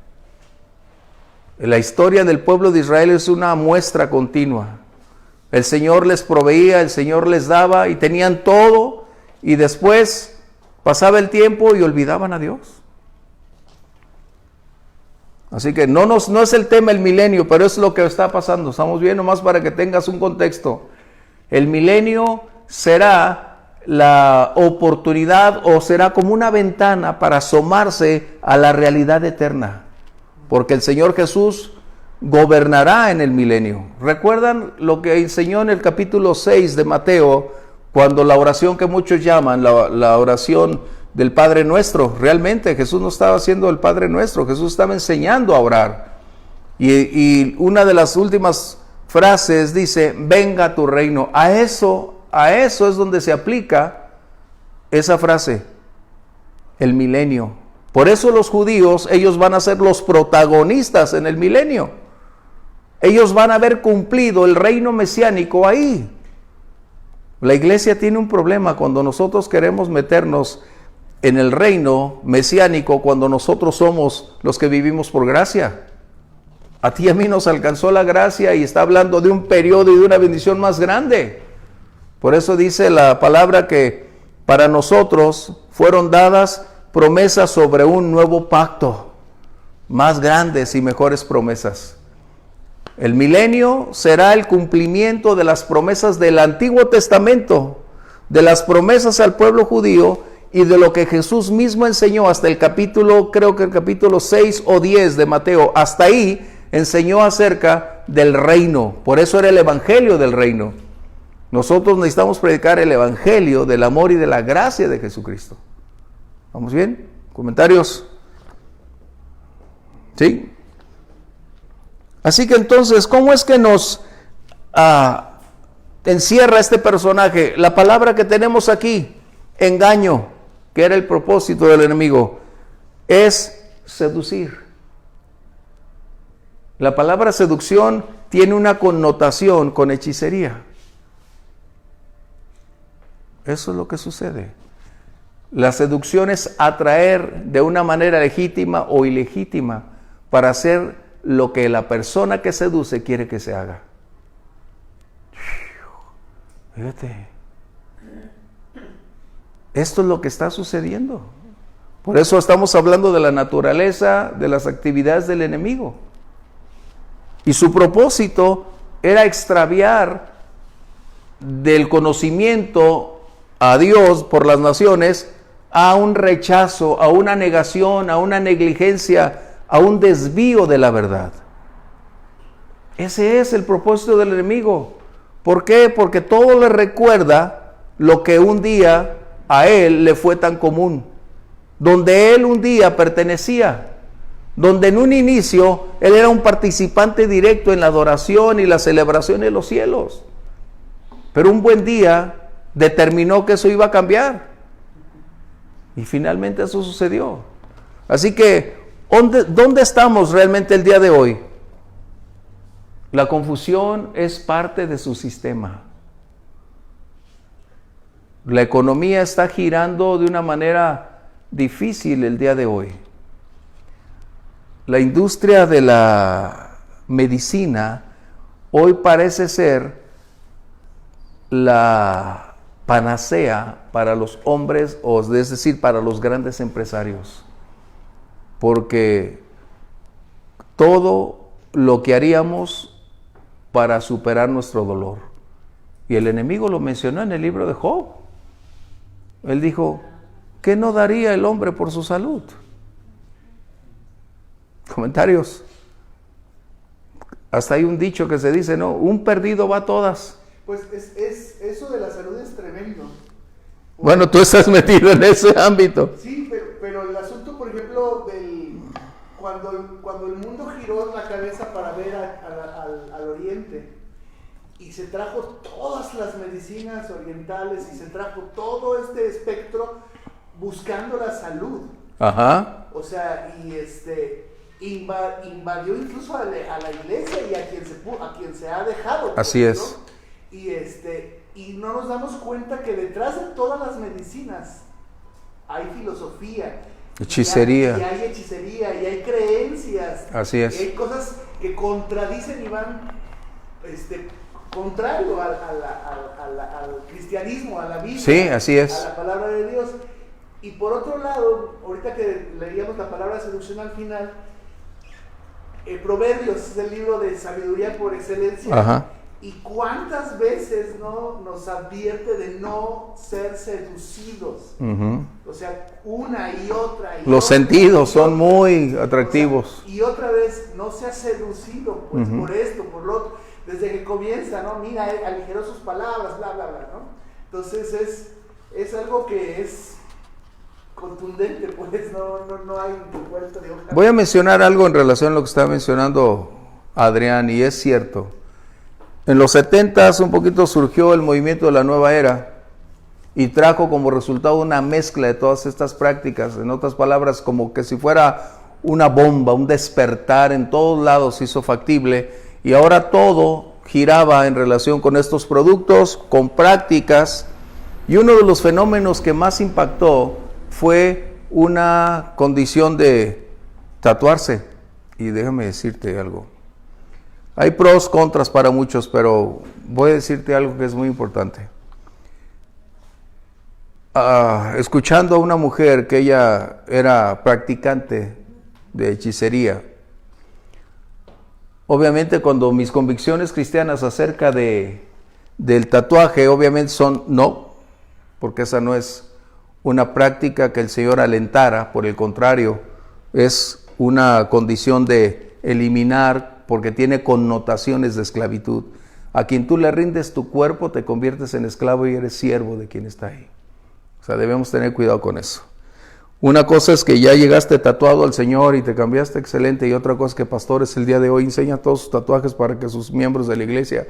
La historia del pueblo de Israel es una muestra continua. El Señor les proveía, el Señor les daba y tenían todo, y después pasaba el tiempo y olvidaban a Dios. Así que no es el tema el milenio, pero es lo que está pasando. Estamos bien, nomás para que tengas un contexto. El milenio será la oportunidad o será como una ventana para asomarse a la realidad eterna. Porque el Señor Jesús gobernará en el milenio. ¿Recuerdan lo que enseñó en el capítulo 6 de Mateo, cuando la oración que muchos llaman la oración del Padre Nuestro? Realmente Jesús no estaba haciendo el Padre Nuestro, Jesús estaba enseñando a orar. Y una de las últimas frases dice, venga tu reino. A eso es donde se aplica esa frase, el milenio. Por eso los judíos, ellos van a ser los protagonistas en el milenio. Ellos van a haber cumplido el reino mesiánico ahí. La iglesia tiene un problema cuando nosotros queremos meternos en el reino mesiánico, cuando nosotros somos los que vivimos por gracia. A ti y a mí nos alcanzó la gracia y está hablando de un periodo y de una bendición más grande. Por eso dice la palabra que para nosotros fueron dadas promesas sobre un nuevo pacto, más grandes y mejores promesas. El milenio será el cumplimiento de las promesas del Antiguo Testamento, de las promesas al pueblo judío y de lo que Jesús mismo enseñó hasta el capítulo, creo que el capítulo 6 o 10 de Mateo. Hasta ahí enseñó acerca del reino. Por eso era el evangelio del reino. Nosotros necesitamos predicar el evangelio del amor y de la gracia de Jesucristo. ¿Vamos bien? ¿Comentarios? ¿Sí? Así que entonces, ¿cómo es que nos encierra este personaje? La palabra que tenemos aquí, engaño, que era el propósito del enemigo, es seducir. La palabra seducción tiene una connotación con hechicería. Eso es lo que sucede. La seducción es atraer de una manera legítima o ilegítima para hacer lo que la persona que seduce quiere que se haga. Fíjate. Esto es lo que está sucediendo. Por eso estamos hablando de la naturaleza, de las actividades del enemigo. Y su propósito era extraviar del conocimiento a Dios por las naciones a un rechazo, a una negación, a una negligencia, a un desvío de la verdad. Ese es el propósito del enemigo. ¿Por qué? Porque todo le recuerda lo que un día a él le fue tan común, donde él un día pertenecía, donde en un inicio él era un participante directo en la adoración y la celebración en los cielos, pero un buen día determinó que eso iba a cambiar, y finalmente eso sucedió. Así que, ¿dónde estamos realmente el día de hoy? La confusión es parte de su sistema. La economía está girando de una manera difícil el día de hoy. La industria de la medicina hoy parece ser la panacea para los hombres, o es decir, para los grandes empresarios, porque todo lo que haríamos para superar nuestro dolor, y el enemigo lo mencionó en el libro de Job. Él dijo, ¿qué no daría el hombre por su salud? Comentarios. Hasta hay un dicho que se dice, ¿no? Un perdido va a todas. Pues eso de la salud es tremendo. Bueno, tú estás metido en ese ámbito. Sí, pero el asunto, por ejemplo, cuando el mundo giró la cabeza para ver al oriente, y se trajo todas las medicinas orientales, y se trajo todo este espectro buscando la salud. Ajá. O sea, invadió incluso a la iglesia y a quien se ha dejado. Así es. ¿no? Y no nos damos cuenta que detrás de todas las medicinas hay filosofía, hechicería, y hay hechicería, y hay creencias. Así es. Y hay cosas que contradicen y van contrario al cristianismo, a la Biblia, sí, así es, a la palabra de Dios. Y por otro lado, ahorita que leíamos la palabra seducción al final, Proverbios es el libro de sabiduría por excelencia. Ajá. Y cuántas veces no nos advierte de no ser seducidos. Uh-huh. O sea, una y otra. Los sentidos son muy atractivos. O sea, y otra vez, no se ha seducido pues, Uh-huh. por esto, por lo otro. Desde que comienza, ¿no? Mira, él aligeró sus palabras, bla, bla, bla, ¿no? Entonces es algo que es contundente, pues no hay vuelta de hoja. Voy a mencionar algo en relación a lo que está mencionando Adrián, y es cierto. En los 70s un poquito surgió el movimiento de la nueva era y trajo como resultado una mezcla de todas estas prácticas, en otras palabras, como que si fuera una bomba, un despertar en todos lados se hizo factible, y ahora todo giraba en relación con estos productos, con prácticas, y uno de los fenómenos que más impactó fue una condición de tatuarse. Y déjame decirte algo. Hay pros, contras para muchos, pero voy a decirte algo que es muy importante. Escuchando a una mujer que ella era practicante de hechicería, obviamente cuando mis convicciones cristianas acerca del tatuaje, obviamente son no, porque esa no es una práctica que el Señor alentara, por el contrario, es una condición de eliminar, porque tiene connotaciones de esclavitud. A quien tú le rindes tu cuerpo, te conviertes en esclavo y eres siervo de quien está ahí. O sea, debemos tener cuidado con eso. Una cosa es que ya llegaste tatuado al Señor y te cambiaste excelente, y otra cosa es que pastores el día de hoy enseñan todos sus tatuajes para que sus miembros de la iglesia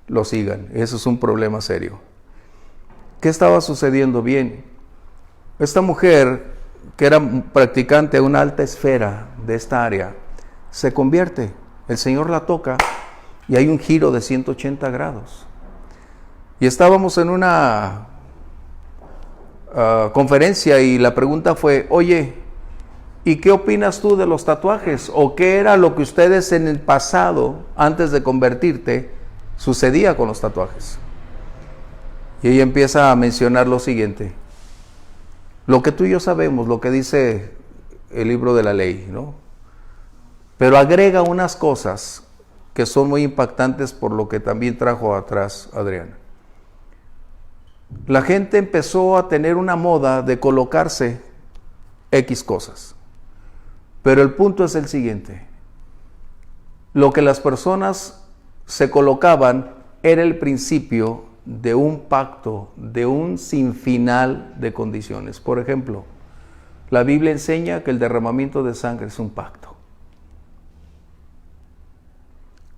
lo sigan. Eso es un problema serio. ¿Qué estaba sucediendo? Bien, esta mujer, que era practicante a una alta esfera de esta área, se convierte. El Señor la toca y hay un giro de 180 grados. Y estábamos en una conferencia y la pregunta fue, oye, ¿y qué opinas tú de los tatuajes? ¿O qué era lo que ustedes en el pasado, antes de convertirte, sucedía con los tatuajes? Y ella empieza a mencionar lo siguiente. Lo que tú y yo sabemos, lo que dice el libro de la ley, ¿no? Pero agrega unas cosas que son muy impactantes, por lo que también trajo atrás Adrián. La gente empezó a tener una moda de colocarse X cosas. Pero el punto es el siguiente. Lo que las personas se colocaban era el principio de un pacto, de un sinfinal de condiciones. Por ejemplo, la Biblia enseña que el derramamiento de sangre es un pacto.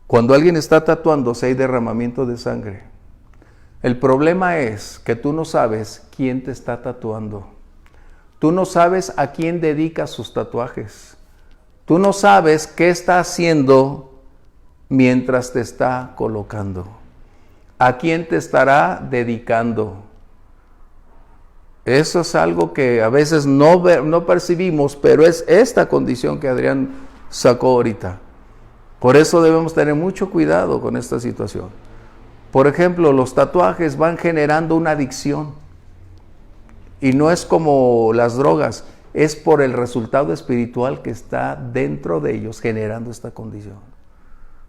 Cuando alguien está tatuándose hay derramamiento de sangre. El problema es que tú no sabes quién te está tatuando. Tú no sabes a quién dedica sus tatuajes. Tú no sabes qué está haciendo mientras te está colocando. ¿A quién te estará dedicando? Eso es algo que a veces no percibimos, pero es esta condición que Adrián sacó ahorita. Por eso debemos tener mucho cuidado con esta situación. Por ejemplo, los tatuajes van generando una adicción. Y no es como las drogas, es por el resultado espiritual que está dentro de ellos generando esta condición.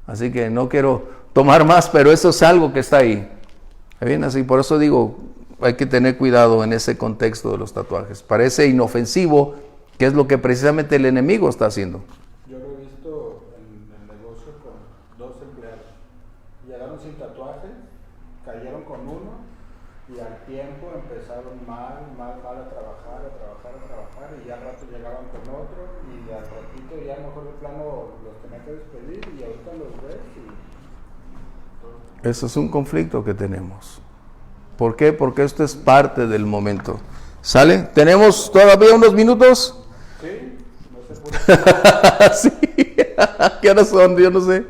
Así que no quiero tomar más, pero eso es algo que está ahí. ¿Está bien? Así, por eso digo, hay que tener cuidado en ese contexto de los tatuajes. Parece inofensivo, que es lo que precisamente el enemigo está haciendo. Yo lo he visto en el negocio con 2 empleados. Llegaron sin tatuaje, cayeron con uno y al tiempo empezaron mal a trabajar, y ya al rato llegaban con otro y al ratito ya a lo mejor de plano los tenía que despedir y ahorita los ves y... Eso es un conflicto que tenemos. ¿Por qué? Porque esto es parte del momento. ¿Sale? ¿Tenemos todavía unos minutos? Sí, no sé por qué. Sí. ¿Qué horas son? Yo no sé.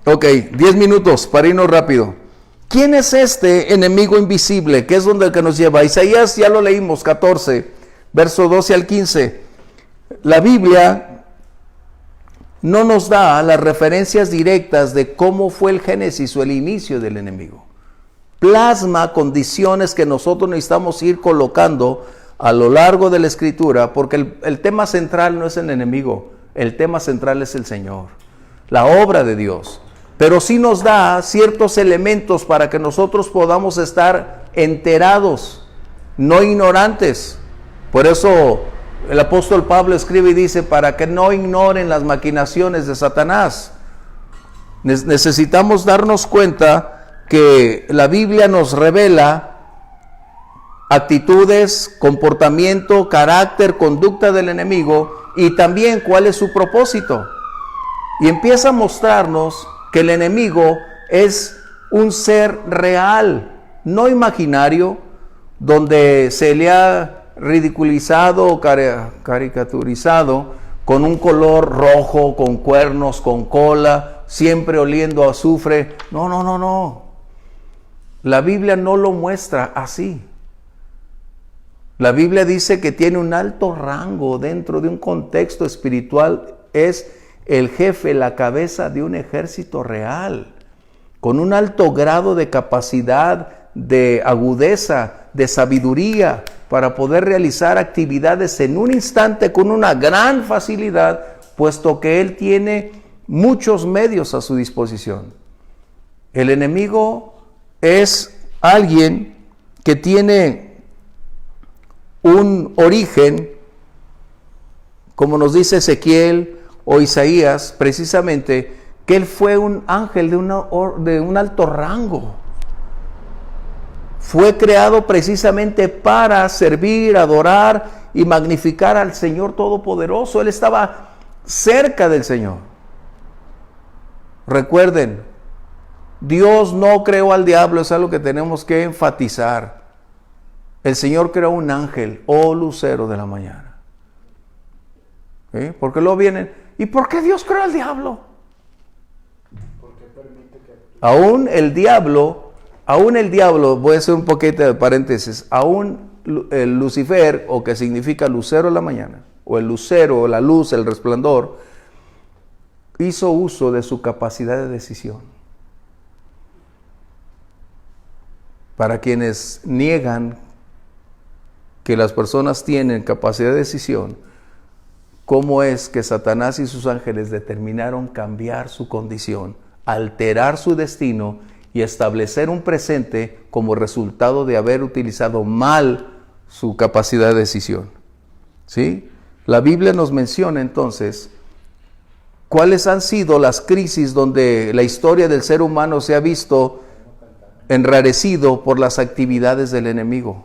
Ok, 10 minutos para irnos rápido. ¿Quién es este enemigo invisible? ¿Qué es donde el que nos lleva? Isaías ya lo leímos, 14, verso 12 al 15. La Biblia no nos da las referencias directas de cómo fue el génesis o el inicio del enemigo. Plasma condiciones que nosotros necesitamos ir colocando a lo largo de la Escritura, porque el tema central no es el enemigo, el tema central es el Señor, la obra de Dios. Pero sí nos da ciertos elementos para que nosotros podamos estar enterados, no ignorantes. Por eso el apóstol Pablo escribe y dice, para que no ignoren las maquinaciones de Satanás. Necesitamos darnos cuenta que la Biblia nos revela actitudes, comportamiento, carácter, conducta del enemigo y también cuál es su propósito. Y empieza a mostrarnos que el enemigo es un ser real, no imaginario, donde se le ha ridiculizado o caricaturizado con un color rojo, con cuernos, con cola, siempre oliendo a azufre. No. La Biblia no lo muestra así. La Biblia dice que tiene un alto rango dentro de un contexto espiritual, es el jefe, la cabeza de un ejército real, con un alto grado de capacidad, de agudeza, de sabiduría, para poder realizar actividades en un instante con una gran facilidad, puesto que él tiene muchos medios a su disposición. El enemigo es alguien que tiene un origen, como nos dice Ezequiel o Isaías, precisamente, que él fue un ángel de un alto rango. Fue creado precisamente para servir, adorar y magnificar al Señor Todopoderoso. Él estaba cerca del Señor. Recuerden, Dios no creó al diablo, es algo que tenemos que enfatizar. El Señor creó un ángel, lucero de la mañana. ¿Sí? Porque luego vienen, ¿y por qué Dios creó al diablo? Porque permite que Aún el diablo, voy a hacer un poquito de paréntesis, aún el Lucifer, o que significa lucero de la mañana, o el lucero, o la luz, el resplandor, hizo uso de su capacidad de decisión. Para quienes niegan que las personas tienen capacidad de decisión, ¿cómo es que Satanás y sus ángeles determinaron cambiar su condición, alterar su destino y establecer un presente como resultado de haber utilizado mal su capacidad de decisión? ¿Sí? La Biblia nos menciona entonces cuáles han sido las crisis donde la historia del ser humano se ha visto enrarecido por las actividades del enemigo.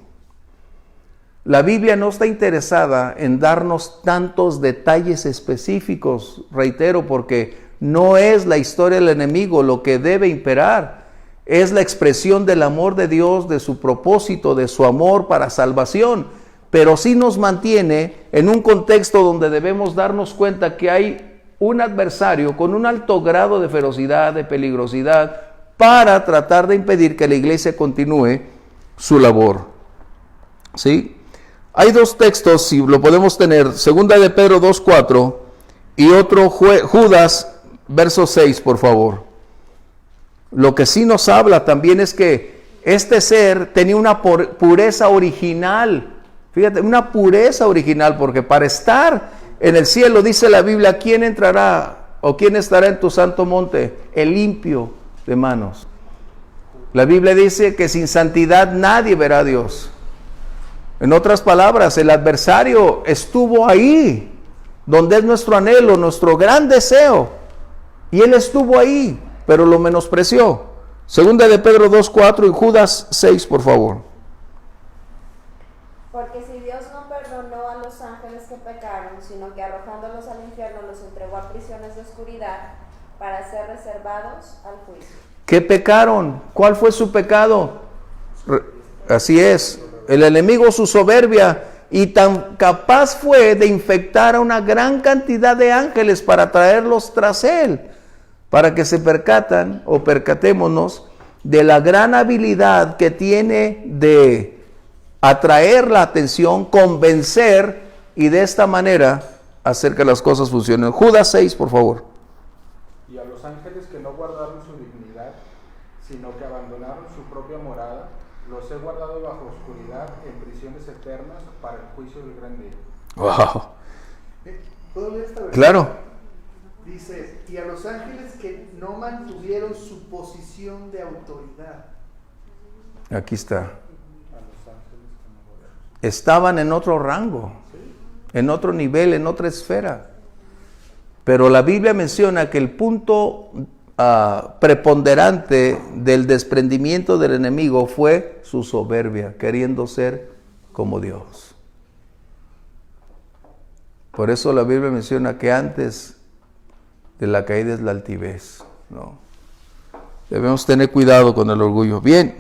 La Biblia no está interesada en darnos tantos detalles específicos, reitero, porque no es la historia del enemigo lo que debe imperar. Es la expresión del amor de Dios, de su propósito, de su amor para salvación. Pero sí nos mantiene en un contexto donde debemos darnos cuenta que hay un adversario con un alto grado de ferocidad, de peligrosidad, para tratar de impedir que la iglesia continúe su labor. ¿Sí? Hay dos textos, si lo podemos tener, segunda de Pedro 2:4 y otro Judas, verso 6, por favor. Lo que sí nos habla también es que este ser tenía una pureza original. Fíjate, una pureza original, porque para estar en el cielo, dice la Biblia, ¿quién entrará o quién estará en tu santo monte? El limpio de manos. La Biblia dice que sin santidad nadie verá a Dios. En otras palabras, el adversario estuvo ahí, donde es nuestro anhelo, nuestro gran deseo. Y él estuvo ahí, pero lo menospreció. Segunda de Pedro 2:4 y Judas 6, por favor. Porque si Dios no perdonó a los ángeles que pecaron, sino que arrojándolos al infierno los entregó a prisiones de oscuridad para ser reservados al juicio. ¿Qué pecaron? ¿Cuál fue su pecado? Así es, el enemigo, su soberbia, y tan capaz fue de infectar a una gran cantidad de ángeles para traerlos tras él, para que se percatan o percatémonos de la gran habilidad que tiene de atraer la atención, convencer y de esta manera hacer que las cosas funcionen. Judas 6, por favor. Y a los ángeles que no guardaron su dignidad, sino que abandonaron su propia morada, los he guardado bajo oscuridad en prisiones eternas para el juicio del gran día. Wow. ¿Puedo leer esta versión? Claro. Dice, y a los ángeles que no mantuvieron su posición de autoridad. Aquí está. A los ángeles que no guardaron. Estaban en otro rango, en otro nivel, en otra esfera. Pero la Biblia menciona que el punto preponderante del desprendimiento del enemigo fue su soberbia, queriendo ser como Dios. Por eso la Biblia menciona que antes de la caída es la altivez, ¿no? Debemos tener cuidado con el orgullo. Bien,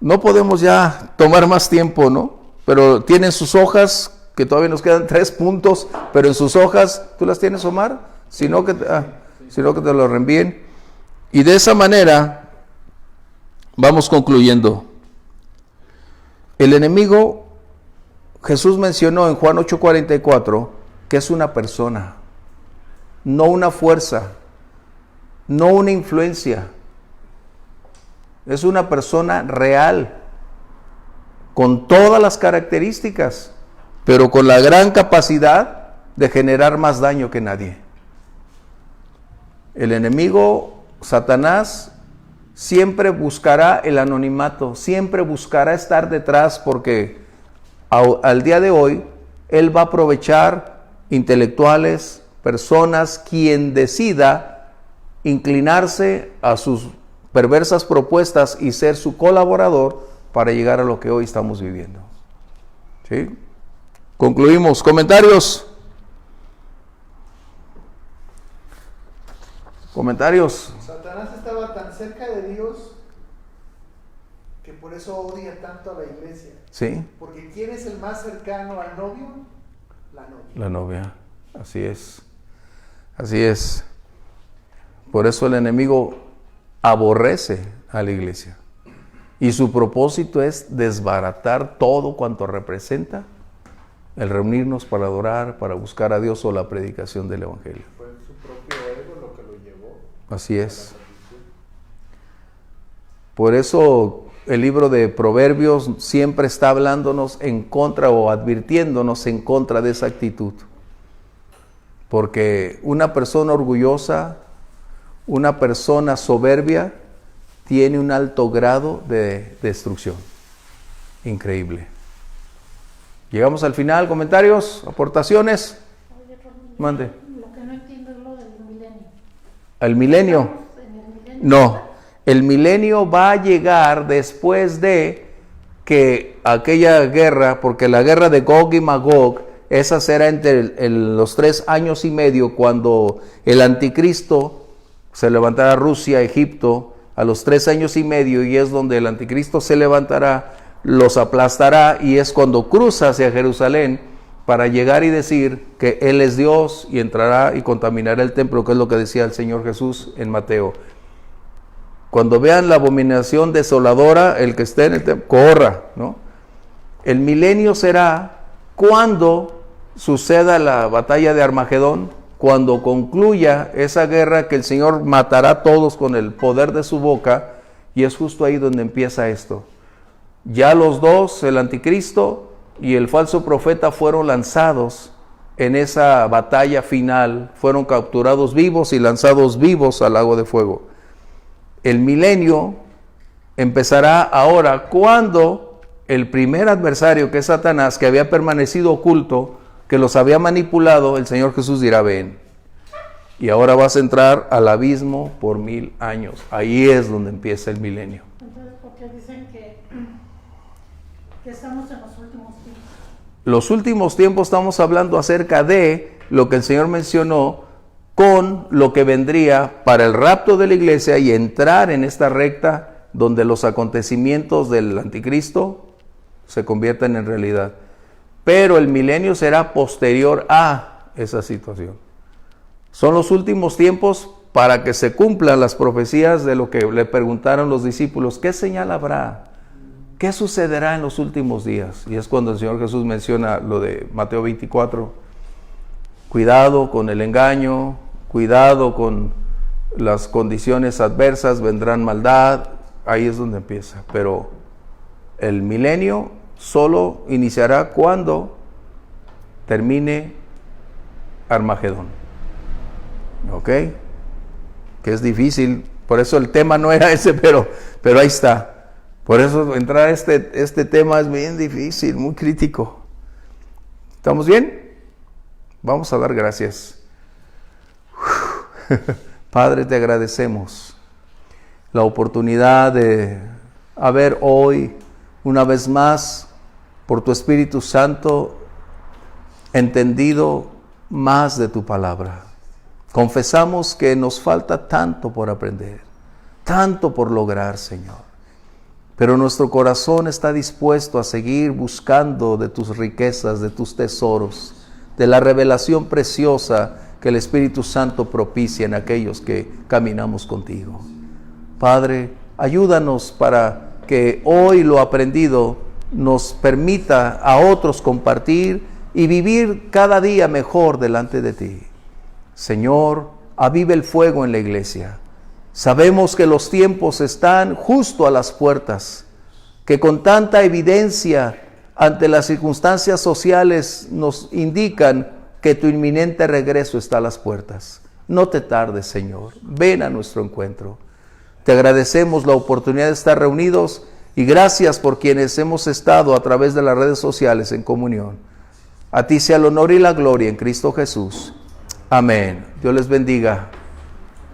no podemos ya tomar más tiempo, ¿no? Pero tienen sus hojas, que todavía nos quedan 3 puntos, pero en sus hojas, ¿tú las tienes, Omar? Si no que te lo reenvíen. Y de esa manera vamos concluyendo. El enemigo, Jesús mencionó en Juan 8:44, que es una persona, no una fuerza, no una influencia. Es una persona real, con todas las características, pero con la gran capacidad de generar más daño que nadie. El enemigo, Satanás, siempre buscará el anonimato, siempre buscará estar detrás, porque al día de hoy él va a aprovechar intelectuales, personas, quien decida inclinarse a sus perversas propuestas y ser su colaborador para llegar a lo que hoy estamos viviendo. ¿Sí? Concluimos. ¿Comentarios? ¿Comentarios? Satanás estaba tan cerca de Dios que por eso odia tanto a la iglesia. Sí. Porque ¿quién es el más cercano al novio? La novia. La novia. Así es. Así es. Por eso el enemigo aborrece a la iglesia. Y su propósito es desbaratar todo cuanto representa el reunirnos para adorar, para buscar a Dios o la predicación del evangelio. Fue su propio ego lo que lo llevó. Así es. Por eso el libro de Proverbios siempre está hablándonos en contra o advirtiéndonos en contra de esa actitud. Porque una persona orgullosa, una persona soberbia, tiene un alto grado de destrucción. Increíble. Llegamos al final. ¿Comentarios? ¿Aportaciones? Oye, Ronnie, Mande. Lo que no entiendo es lo del milenio. ¿El milenio? ¿En el milenio? No. El milenio va a llegar después de que aquella guerra, porque la guerra de Gog y Magog, esa será entre los 3 años y medio, cuando el anticristo se levantará Rusia, Egipto, a los 3 años y medio, y es donde el anticristo se levantará, los aplastará, y es cuando cruza hacia Jerusalén para llegar y decir que Él es Dios, y entrará y contaminará el templo, que es lo que decía el Señor Jesús en Mateo. Cuando vean la abominación desoladora, el que esté en el templo, corra, ¿no? El milenio será cuando suceda la batalla de Armagedón, cuando concluya esa guerra que el Señor matará a todos con el poder de su boca, y es justo ahí donde empieza esto. Ya los dos, el anticristo y el falso profeta, fueron lanzados en esa batalla final, fueron capturados vivos y lanzados vivos al lago de fuego. El milenio empezará ahora cuando el primer adversario, que es Satanás, que había permanecido oculto, que los había manipulado, el Señor Jesús dirá: ven. Y ahora vas a entrar al abismo por 1000 años. Ahí es donde empieza el milenio. Entonces, ¿por qué dicen que estamos en los últimos tiempos? Los últimos tiempos, estamos hablando acerca de lo que el Señor mencionó con lo que vendría para el rapto de la iglesia y entrar en esta recta donde los acontecimientos del anticristo se convierten en realidad. Pero el milenio será posterior a esa situación. Son los últimos tiempos para que se cumplan las profecías de lo que le preguntaron los discípulos: ¿qué señal habrá? ¿Qué sucederá en los últimos días? Y es cuando el Señor Jesús menciona lo de Mateo 24. Cuidado con el engaño, cuidado con las condiciones adversas, vendrán maldad. Ahí es donde empieza. Pero el milenio solo iniciará cuando termine Armagedón. ¿Ok? Que es difícil, por eso el tema no era ese, pero ahí está. Por eso entrar a este tema es bien difícil, muy crítico. ¿Estamos bien? Vamos a dar gracias. Padre, te agradecemos la oportunidad de haber hoy, una vez más, por tu Espíritu Santo, entendido más de tu palabra. Confesamos que nos falta tanto por aprender, tanto por lograr, Señor. Pero nuestro corazón está dispuesto a seguir buscando de tus riquezas, de tus tesoros, de la revelación preciosa que el Espíritu Santo propicia en aquellos que caminamos contigo. Padre, ayúdanos para que hoy lo aprendido nos permita a otros compartir y vivir cada día mejor delante de ti. Señor, aviva el fuego en la iglesia. Sabemos que los tiempos están justo a las puertas, que con tanta evidencia ante las circunstancias sociales nos indican que tu inminente regreso está a las puertas. No te tardes, Señor. Ven a nuestro encuentro. Te agradecemos la oportunidad de estar reunidos y gracias por quienes hemos estado a través de las redes sociales en comunión. A ti sea el honor y la gloria en Cristo Jesús. Amén. Dios les bendiga.